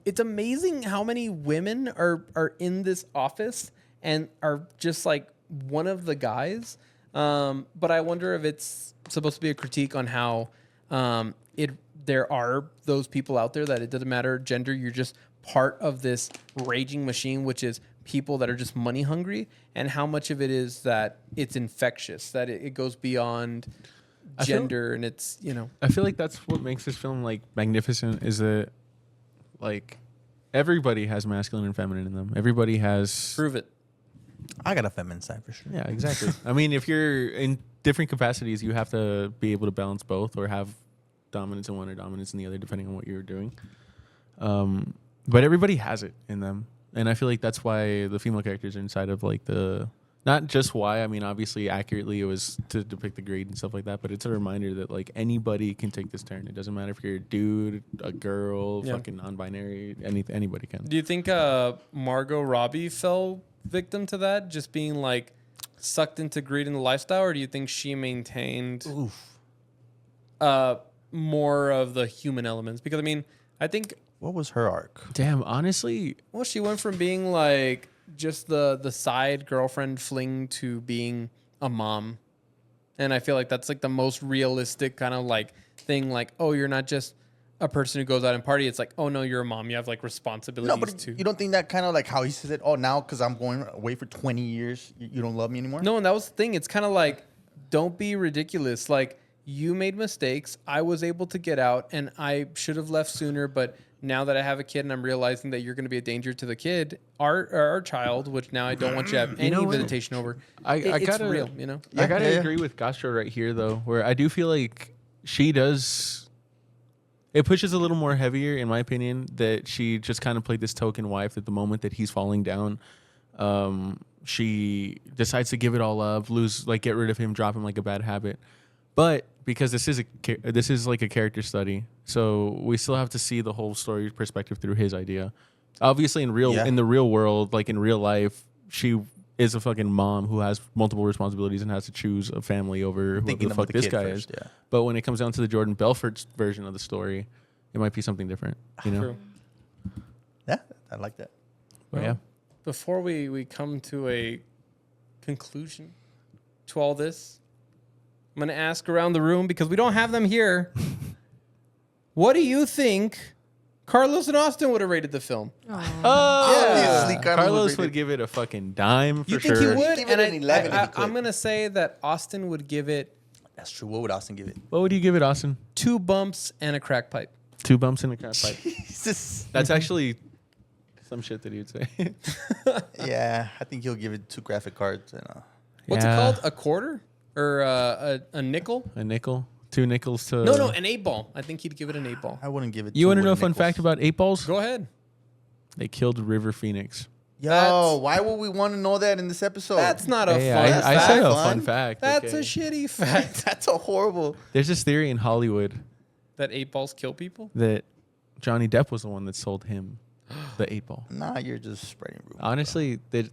it's amazing how many women are in this office and are just like one of the guys. But I wonder if it's supposed to be a critique on how there are those people out there that it doesn't matter gender. You're just part of this raging machine, which is people that are just money hungry, and how much of it is that it's infectious, that it goes beyond gender, and it's, you know. I feel like that's what makes this film like magnificent, is that like everybody has masculine and feminine in them. Everybody has... Prove it. I got a feminine side for sure. Yeah, exactly. I mean, if you're in different capacities, you have to be able to balance both or have dominance in one or dominance in the other, depending on what you're doing. But everybody has it in them. And I feel like that's why the female characters are inside of like the... Not just why, I mean, obviously, accurately, it was to depict the greed and stuff like that, but it's a reminder that, like, anybody can take this turn. It doesn't matter if you're a dude, a girl, fucking non-binary, anybody can. Do you think Margot Robbie fell victim to that, just being, like, sucked into greed in the lifestyle, or do you think she maintained more of the human elements? Because, I mean, I think... What was her arc? Damn, honestly... Well, she went from being, like... just the side girlfriend fling to being a mom. And I feel like that's like the most realistic kind of like thing. Like, oh, you're not just a person who goes out and party. It's like, oh no, you're a mom. You have like responsibilities No, but too. you don't think that kind of like how he says it? Oh, now because I'm going away for 20 years, you don't love me anymore? No, and that was the thing. It's kind of like, don't be ridiculous. Like, you made mistakes. I was able to get out, and I should have left sooner, but now that I have a kid and I'm realizing that you're going to be a danger to the kid, our child, which now I don't want you to have any know what? visitation over. It's it's real, you know? I gotta Yeah. agree with Castro right here, though, where I do feel like she does... It pushes a little more heavier, in my opinion, that she just kind of played this token wife at the moment that he's falling down. She decides to give it all up, get rid of him, drop him like a bad habit. But because this is like a character study, so we still have to see the whole story perspective through his idea. Obviously, in the real world, like in real life, she is a fucking mom who has multiple responsibilities and has to choose a family over who the fuck this guy is. Yeah. But when it comes down to the Jordan Belfort version of the story, it might be something different. You know? True. Yeah, I like that. But yeah. Before we come to a conclusion to all this, I'm going to ask around the room, because we don't have them here. What do you think Carlos and Austin would have rated the film? Obviously, Carlos would give it a fucking dime for You sure. think he would? Give it an 11 if he could. I'm going to say that Austin would give it That's true. What would Austin give it? What would you give it, Austin? 2 bumps and a crack pipe. 2 bumps in a crack pipe. Jesus. That's actually some shit that he would say. Yeah, I think he'll give it 2 graphic cards. And, What's Yeah. it called? A quarter? Or a nickel? A nickel? 2 nickels to... No, an 8-ball. I think he'd give it an 8-ball. I wouldn't give it. You 2 want to know a wooden fun fact nickels. about 8 balls? Go ahead. They killed River Phoenix. Yo, why would we want to know that in this episode? That's not a Hey, fun I fact. said a Fun? fun fact. That's a okay? shitty fact. That's a horrible. There's this theory in Hollywood That 8 balls kill people? that Johnny Depp was the one that sold him the 8-ball. Nah, you're just spreading rumors. Honestly, there's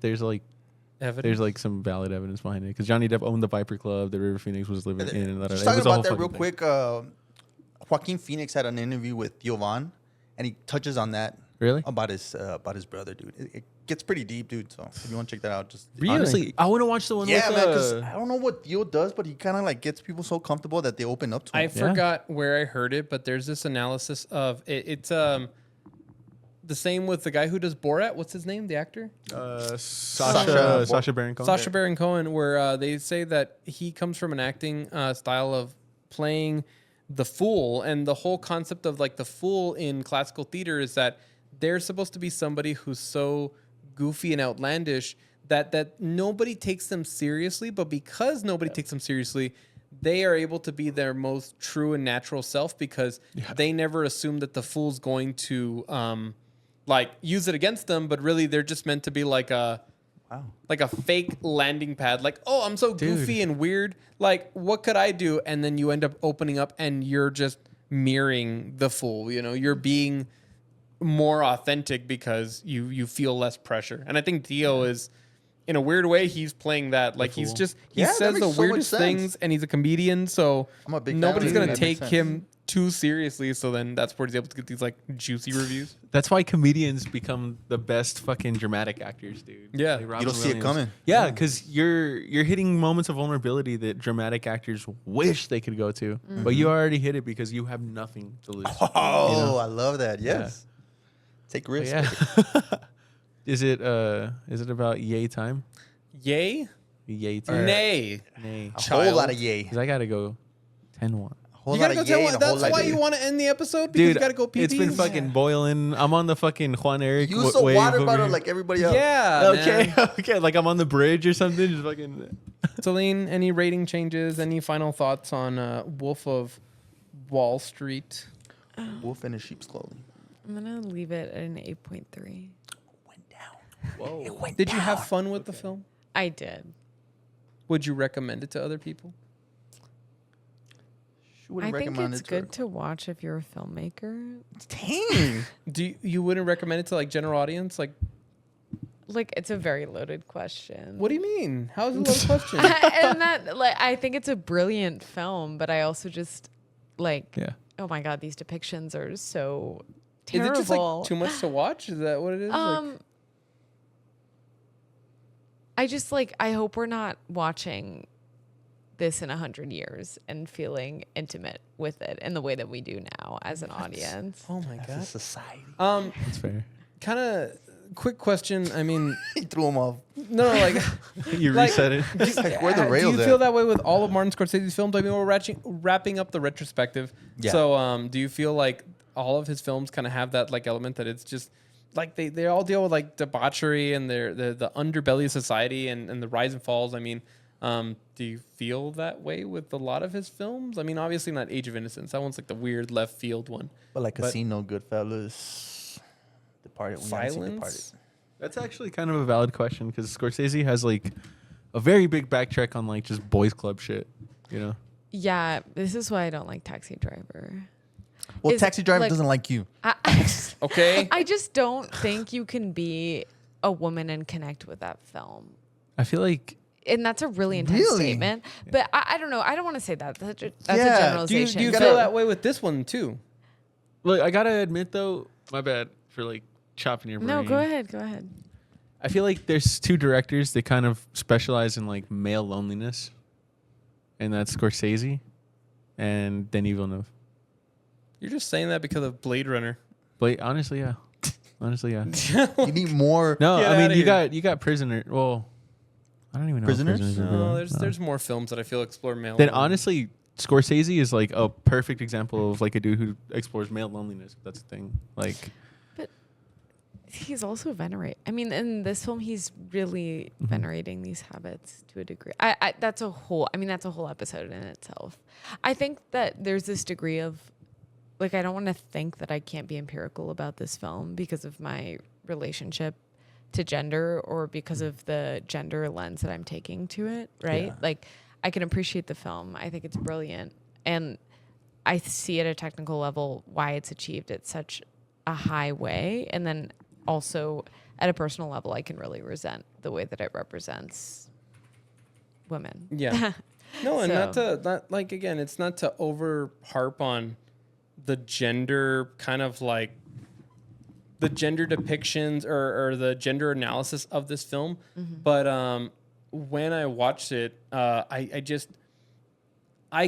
Evidence. some valid evidence behind it because Johnny Depp owned the Viper Club that River Phoenix was living in. And Just it talking was a whole about that fucking real thing. quick. Joaquin Phoenix had an interview with Theo Von, and he touches on that Really? about his brother, dude. It gets pretty deep, dude. So if you want to check that out, just Honestly, I want to watch the one yeah, with man. Because I don't know what Theo does, but he kind of like gets people so comfortable that they open up to him. I forgot where I heard it, but there's this analysis of it. It's the same with the guy who does Borat. What's his name? The actor? Sacha Baron Cohen. Sacha Baron Cohen, where they say that he comes from an acting style of playing the fool, and the whole concept of like the fool in classical theater is that they're supposed to be somebody who's so goofy and outlandish that nobody takes them seriously, but because nobody takes them seriously, they are able to be their most true and natural self because they never assume that the fool's going to like use it against them, but really they're just meant to be like a fake landing pad. Like, oh, I'm so goofy and weird. Like, what could I do? And then you end up opening up and you're just mirroring the fool. You know, you're being more authentic because you feel less pressure. And I think Theo is, in a weird way, he's playing that. Like, he's just, he Yeah, that says makes the so much weirdest sense. things and he's a comedian. So I'm a big fan nobody's of going him. to That makes take sense. him too seriously. So then that's where he's able to get these like juicy reviews. That's why comedians become the best fucking dramatic actors, dude. Yeah. Like You Robin don't see it Williams. coming. Yeah, because you're hitting moments of vulnerability that dramatic actors wish they could go to, but you already hit it because you have nothing to lose. Oh, You know? I love that. Yes. Take But risks. yeah. Is it about yay time? Yay? Yay time. Nay. Nay. A whole lot of yay. Because I gotta go 10-1. A whole You lot gotta of go yay tell and a whole that's lot why of you yay. want to end the episode? Because Dude, you gotta go pee. it's been fucking boiling. I'm on the fucking Juan Eric Use a wave water over bottle here. like everybody else. Yeah. Okay, Man. okay. Like I'm on the bridge or something. Just fucking. Celine, any rating changes? Any final thoughts on Wolf of Wall Street? Wolf in a sheep's clothing. I'm gonna leave it at an 8.3. Went down. Whoa. It went Did down. you have fun with the film? I did. Would you recommend it to other people? Wouldn't I think recommend it's it to good to watch if you're a filmmaker. Dang. You wouldn't recommend it to like general audience? Like, Like, it's a very loaded question. what do you mean? How is it a loaded question? And that, like, I think it's a brilliant film, but I also just like, Yeah. oh my god, these depictions are so Is terrible. it just like too much to watch? Is that what it is? Like, I just like, I hope we're not watching this in 100 years and feeling intimate with it in the way that we do now as an audience. oh my That's a god. society. That's fair. Kind of quick question. I mean, He threw him off. no, like. You Like- reset it. Like, where the Do rails you at? feel that way with all of Martin Scorsese's films? I mean, we're wrapping up the retrospective. Yeah. So, do you feel like all of his films kind of have that like element that it's just like they all deal with like debauchery and the underbelly of society and the rise and falls? I mean, do you feel that way with a lot of his films? I mean, obviously not Age of Innocence. That one's like the weird left field one. But like Casino, Goodfellas, Departed. We haven't seen Departed. Silence. That's actually kind of a valid question because Scorsese has like a very big backtrack on like just boys club shit, you know? Yeah, this is why I don't like Taxi Driver. Well, Is- Taxi Driver like- doesn't like you. Okay. I just don't think you can be a woman and connect with that film. I feel like And that's a really intense Really? statement. But I don't know. I don't want to say that. That's a Yeah. do generalization. you gotta- feel that way with this one too? look, I gotta admit though, my bad for like chopping your brain. No, go ahead. Go ahead. I feel like there's two directors that kind of specialize in like male loneliness, and that's Scorsese and Denis Villeneuve. You're just saying that because of Blade Runner. But honestly, yeah. Honestly, yeah. You need more. No, Get I mean outta you here. got Prisoner. Well, I don't even know. if Prisoners? Prisoners are No, good. there's more films that I feel explore male. Then loneliness. honestly, Scorsese is like a perfect example of like a dude who explores male loneliness. If that's a thing. Like, He's also I mean, in this film, he's really venerating these habits to a degree. That's a whole episode in itself. I think that there's this degree of, I don't want to think that I can't be empirical about this film because of my relationship to gender or because of the gender lens that I'm taking to it, right? Yeah. Like, I can appreciate the film. I think it's brilliant. And I see at a technical level why it's achieved at such a high way. And then also at a personal level, I can really resent the way that it represents women. Yeah. No, and So- not like, again, it's not to over harp on the gender kind of like the gender depictions or the gender analysis of this film. But when I watched it, I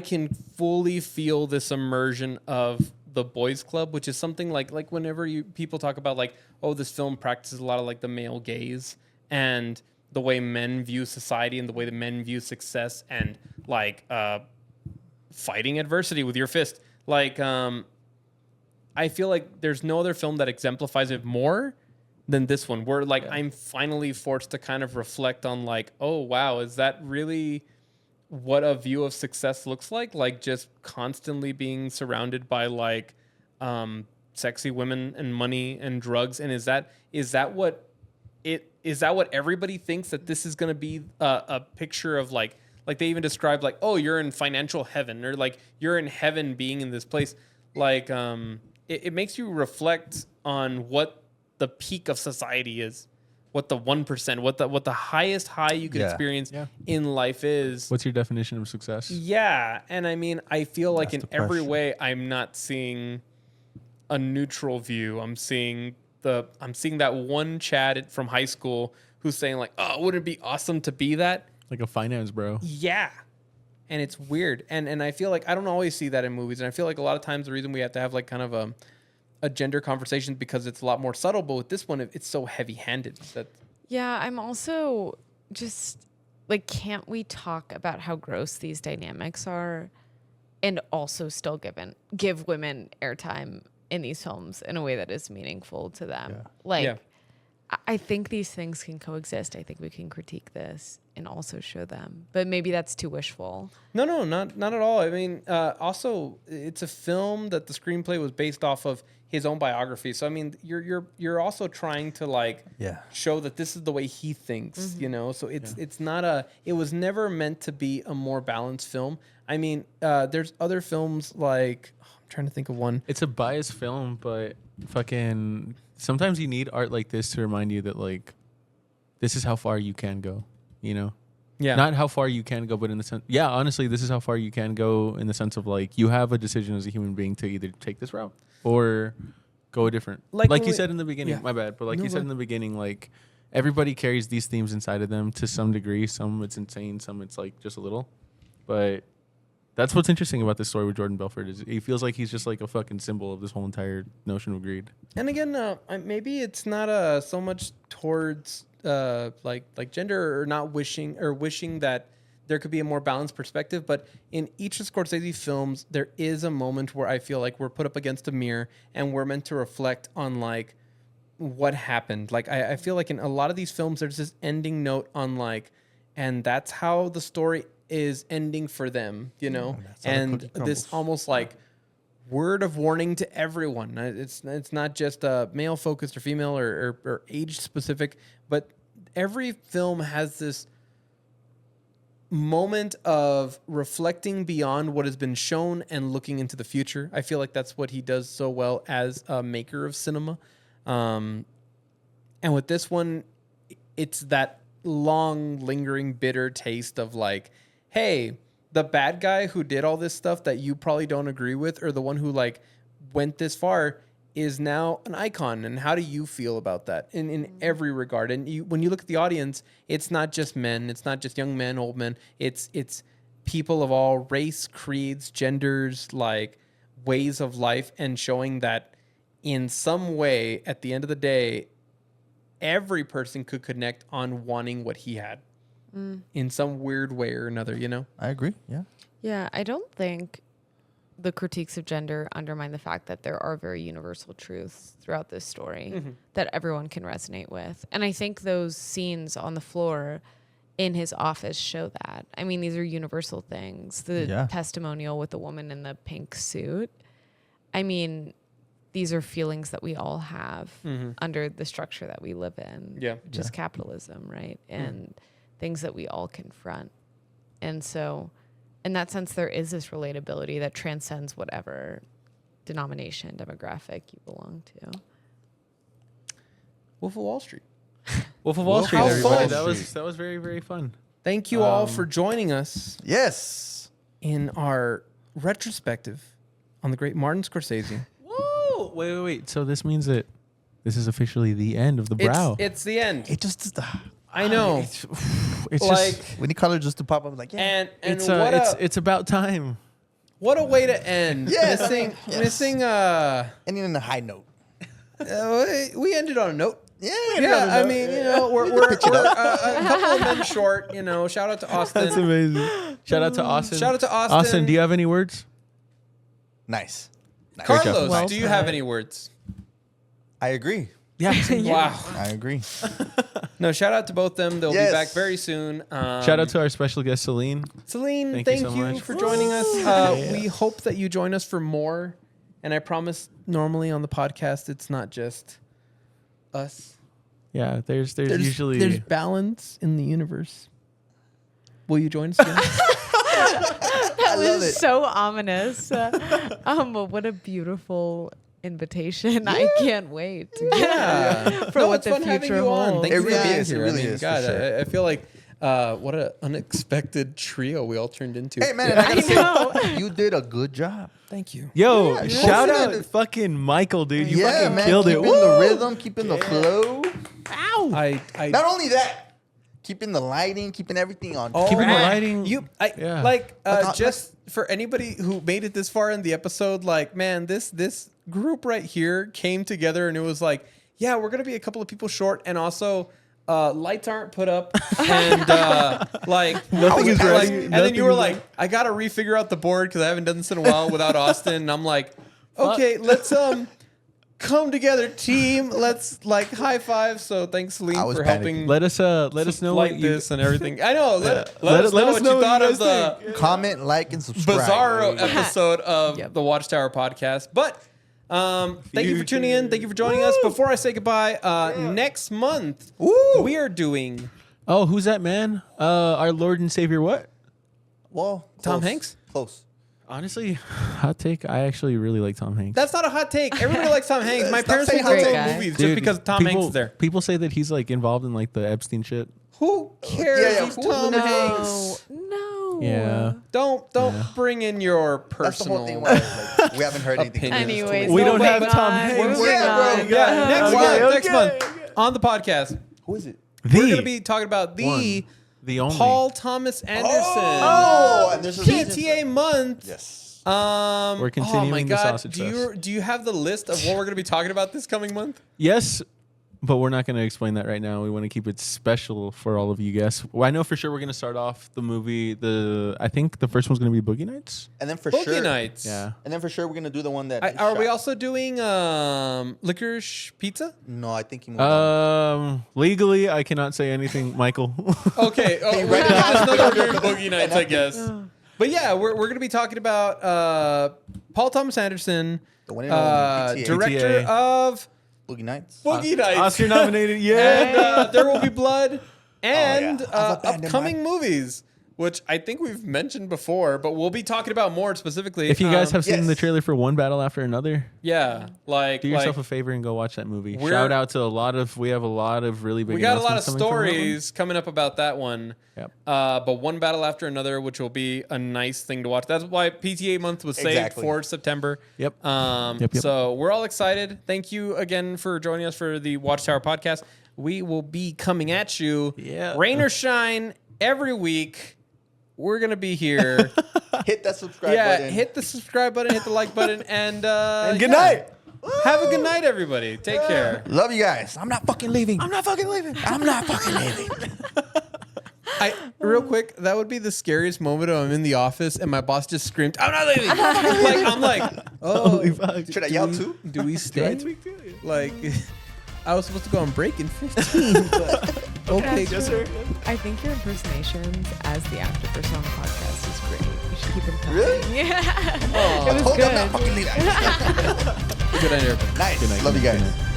can fully feel this immersion of the boys club, which is something like whenever people talk about like, oh, this film practices a lot of like the male gaze and the way men view society and the way the men view success and like fighting adversity with your fist. Like, I feel like there's no other film that exemplifies it more than this one, where like I'm finally forced to kind of reflect on like, oh wow, is that really what a view of success looks like? Like just constantly being surrounded by like sexy women and money and drugs, and is that what everybody thinks that this is going to be a picture of like they even describe like, oh, you're in financial heaven, or like you're in heaven being in this place. Like it makes you reflect on what the peak of society is, what the 1%, what the highest high you could Yeah. experience Yeah. in life is. What's your definition of success? Yeah, and I mean, I feel like That's in the every question. way, I'm not seeing a neutral view. I'm seeing that one Chad from high school who's saying like, "Oh, wouldn't it be awesome to be that?" Like a finance bro. Yeah, and it's weird, and I feel like I don't always see that in movies, and I feel like a lot of times the reason we have to have like kind of a gender conversation because it's a lot more subtle, but with this one, it's so heavy-handed that. Yeah, I'm also just like, can't we talk about how gross these dynamics are and also still give women airtime in these films in a way that is meaningful to them? Yeah. Like, Yeah. I think these things can coexist. I think we can critique this and also show them, but maybe that's too wishful. No, not at all. I mean, also, it's a film that the screenplay was based off of his own biography. So I mean, you're also trying to like Yeah. show that this is the way he thinks, you know. So it's not it was never meant to be a more balanced film. I mean, there's other films like I'm trying to think of one. It's a biased film, but fucking sometimes you need art like this to remind you that like this is how far you can go, you know? Yeah, Not how far you can go, but in the sense, yeah, honestly, this is how far you can go in the sense of like you have a decision as a human being to either take this route or go a different. Like Like when you we- said in the beginning, yeah. my bad, but like No, you said go in the beginning, like everybody carries these themes inside of them to some degree. Some it's insane, some it's like just a little. But that's what's interesting about this story with Jordan Belfort is he feels like he's just like a fucking symbol of this whole entire notion of greed. And again, maybe it's not so much towards like gender or not wishing that there could be a more balanced perspective. But in each of Scorsese films, there is a moment where I feel like we're put up against a mirror and we're meant to reflect on like what happened. Like I feel like in a lot of these films, there's this ending note on like, and that's how the story is ending for them, you know, that's how the and cookie this crumbles. almost like word of warning to everyone. It's not just male focused or female or age specific, but every film has this moment of reflecting beyond what has been shown and looking into the future. I feel like that's what he does so well as a maker of cinema. And with this one, it's that long, lingering, bitter taste of like, hey, the bad guy who did all this stuff that you probably don't agree with, or the one who like went this far, is now an icon. And how do you feel about that in every regard? And when you look at the audience, it's not just men, it's not just young men, old men. It's people of all race, creeds, genders, like ways of life, and showing that in some way, at the end of the day, every person could connect on wanting what he had in some weird way or another, you know? I agree. Yeah. Yeah, I don't think the critiques of gender undermine the fact that there are very universal truths throughout this story that everyone can resonate with. And I think those scenes on the floor in his office show that. I mean, these are universal things. The Yeah. testimonial with the woman in the pink suit. I mean, these are feelings that we all have under the structure that we live in, which is capitalism, right? And things that we all confront. And so in that sense, there is this relatability that transcends whatever denomination, demographic you belong to. Wolf of Wall Street. Wolf of Wall Street, How everybody. fun. That was very, very fun. Thank you all for joining us Yes. in our retrospective on the great Martin Scorsese. Whoa! Wait. So this means that this is officially the end of the brow. It's the end. It just I know. It's like, just we need color just to pop up like and it's about time. what a way to end. Yes. Missing ending on a high note. we ended on a note. Yeah. Yeah, I mean, we're a couple of men short. Shout out to Austin. That's amazing. Shout out to Austin. Shout out to Austin. Austin, do you have any words? Nice. Great job. Carlos, Well do you said. have any words? I agree. Yeah. Wow. I agree. No, shout out to both them. They'll Yes. be back very soon. Shout out to our special guest, Celine. Celine, Thank you thank so you much. for joining us. Yeah. We hope that you join us for more. And I promise, normally on the podcast, it's not just us. Yeah, there's usually there's balance in the universe. Will you join us again? That love was it. so ominous. What a beautiful invitation. I can't wait. Yeah. For what it's the fun having future you on. holds. Thank It you for really being is. It here. really I mean, is, for God, sure. I feel like what an unexpected trio we all turned into. Hey man, and I gotta know. say, you did a good job. Thank you. Yo, Yeah, shout hopefully out fucking Michael, dude. You yeah, fucking man, killed it. keeping the rhythm, keeping the flow. I Not only that, keeping the lighting, keeping everything on. Oh, Keeping the track. lighting. Yeah. Just for anybody who made it this far in the episode, like, man, this group right here came together and it was like, yeah, we're gonna be a couple of people short, and also lights aren't put up, and Nothing is ready. and then you were Nothing is like, I gotta refigure out the board because I haven't done this in a while without Austin, and I'm like, okay, let's come together, team. Let's high five. So thanks, Celine, I was for panicking. helping. Let us know light what you this and everything. I know. Let Let us know us what know you what thought you of guys the Comment, like, and subscribe. bizarro episode of Yep. the Watchtower podcast. But thank you for tuning in. Thank you for joining Woo! us. Before I say goodbye, next month Woo! we are doing Oh, who's that man? Our Lord and Savior what? Well, Tom close. Hanks? Close. Honestly, hot take. I actually really like Tom Hanks. That's not a hot take. Everybody likes Tom Hanks. My Stop parents saying will go hot to take. movies Dude, just because Tom Hanks is there. People say that he's like involved in like the Epstein shit. Who cares? yeah, He's who- Tom No, Hanks. no. Yeah. Don't bring in your That's the whole personal. thing. Where, we haven't heard anything. Opinions. Anyways, We don't moving have Tom on, Hanks. moving Yeah, bro. on. Yeah, next Okay, month on the podcast, Who is it? we're gonna be talking about the one, the only Paul Thomas Anderson. Oh, and there's a reason PTA month. Yes. We're continuing oh my the God. sausage Do you have the list of what we're going to be talking about this coming month? Yes, but we're not going to explain that right now. We want to keep it special for all of you guys. Well, I know for sure we're going to start off the movie. I think the first one's going to be Boogie Nights. And then for Boogie sure, Nights. Yeah. And then for sure, we're gonna do the one that. Are we shot. also doing licorice pizza? No, I think he moved on. Legally, I cannot say anything, Michael. Okay. Oh, Hey, we right now- just know that we're doing Boogie Nights, I guess. But yeah, we're going to be talking about Paul Thomas Anderson, The one and only PTA. director PTA. of Boogie Nights. Boogie Nights. Oscar nominated, And yeah. There Will Be Blood, and yeah. I've abandoned upcoming movies, which I think we've mentioned before, but we'll be talking about more specifically. If you guys have seen yes. the trailer for One Battle After Another, yeah, do yourself a favor and go watch that movie. We're- Shout out to we have a lot of really big we got a lot of announcements coming from that one. stories coming up about that one. Yep. But One Battle After Another, which will be a nice thing to watch. That's why PTA month was saved Exactly. for September. Yep. Yep. So we're all excited. Thank you again for joining us for the Watchtower podcast. We will be coming at you, Yeah. rain or shine, every week. We're gonna be here. Hit that subscribe button. Hit the subscribe button, hit the like button, and good night. Have a good night, everybody. Take care. Love you guys. I'm not fucking leaving. I'm not fucking leaving. Real quick, that would be the scariest moment when I'm in the office and my boss just screamed, "I'm not leaving!" I'm like, oh, Holy fuck. Should I yell too? do we stay? Like, I was supposed to go on break in 15, but okay, Yes, sir. I think your impersonations as the actor person on the podcast is great. You should keep them coming. Really? Yeah. Aw. It was Hold good. on, I'm not fucking leaving. Good night, everybody. Nice. Good night. Love you Good guys. night.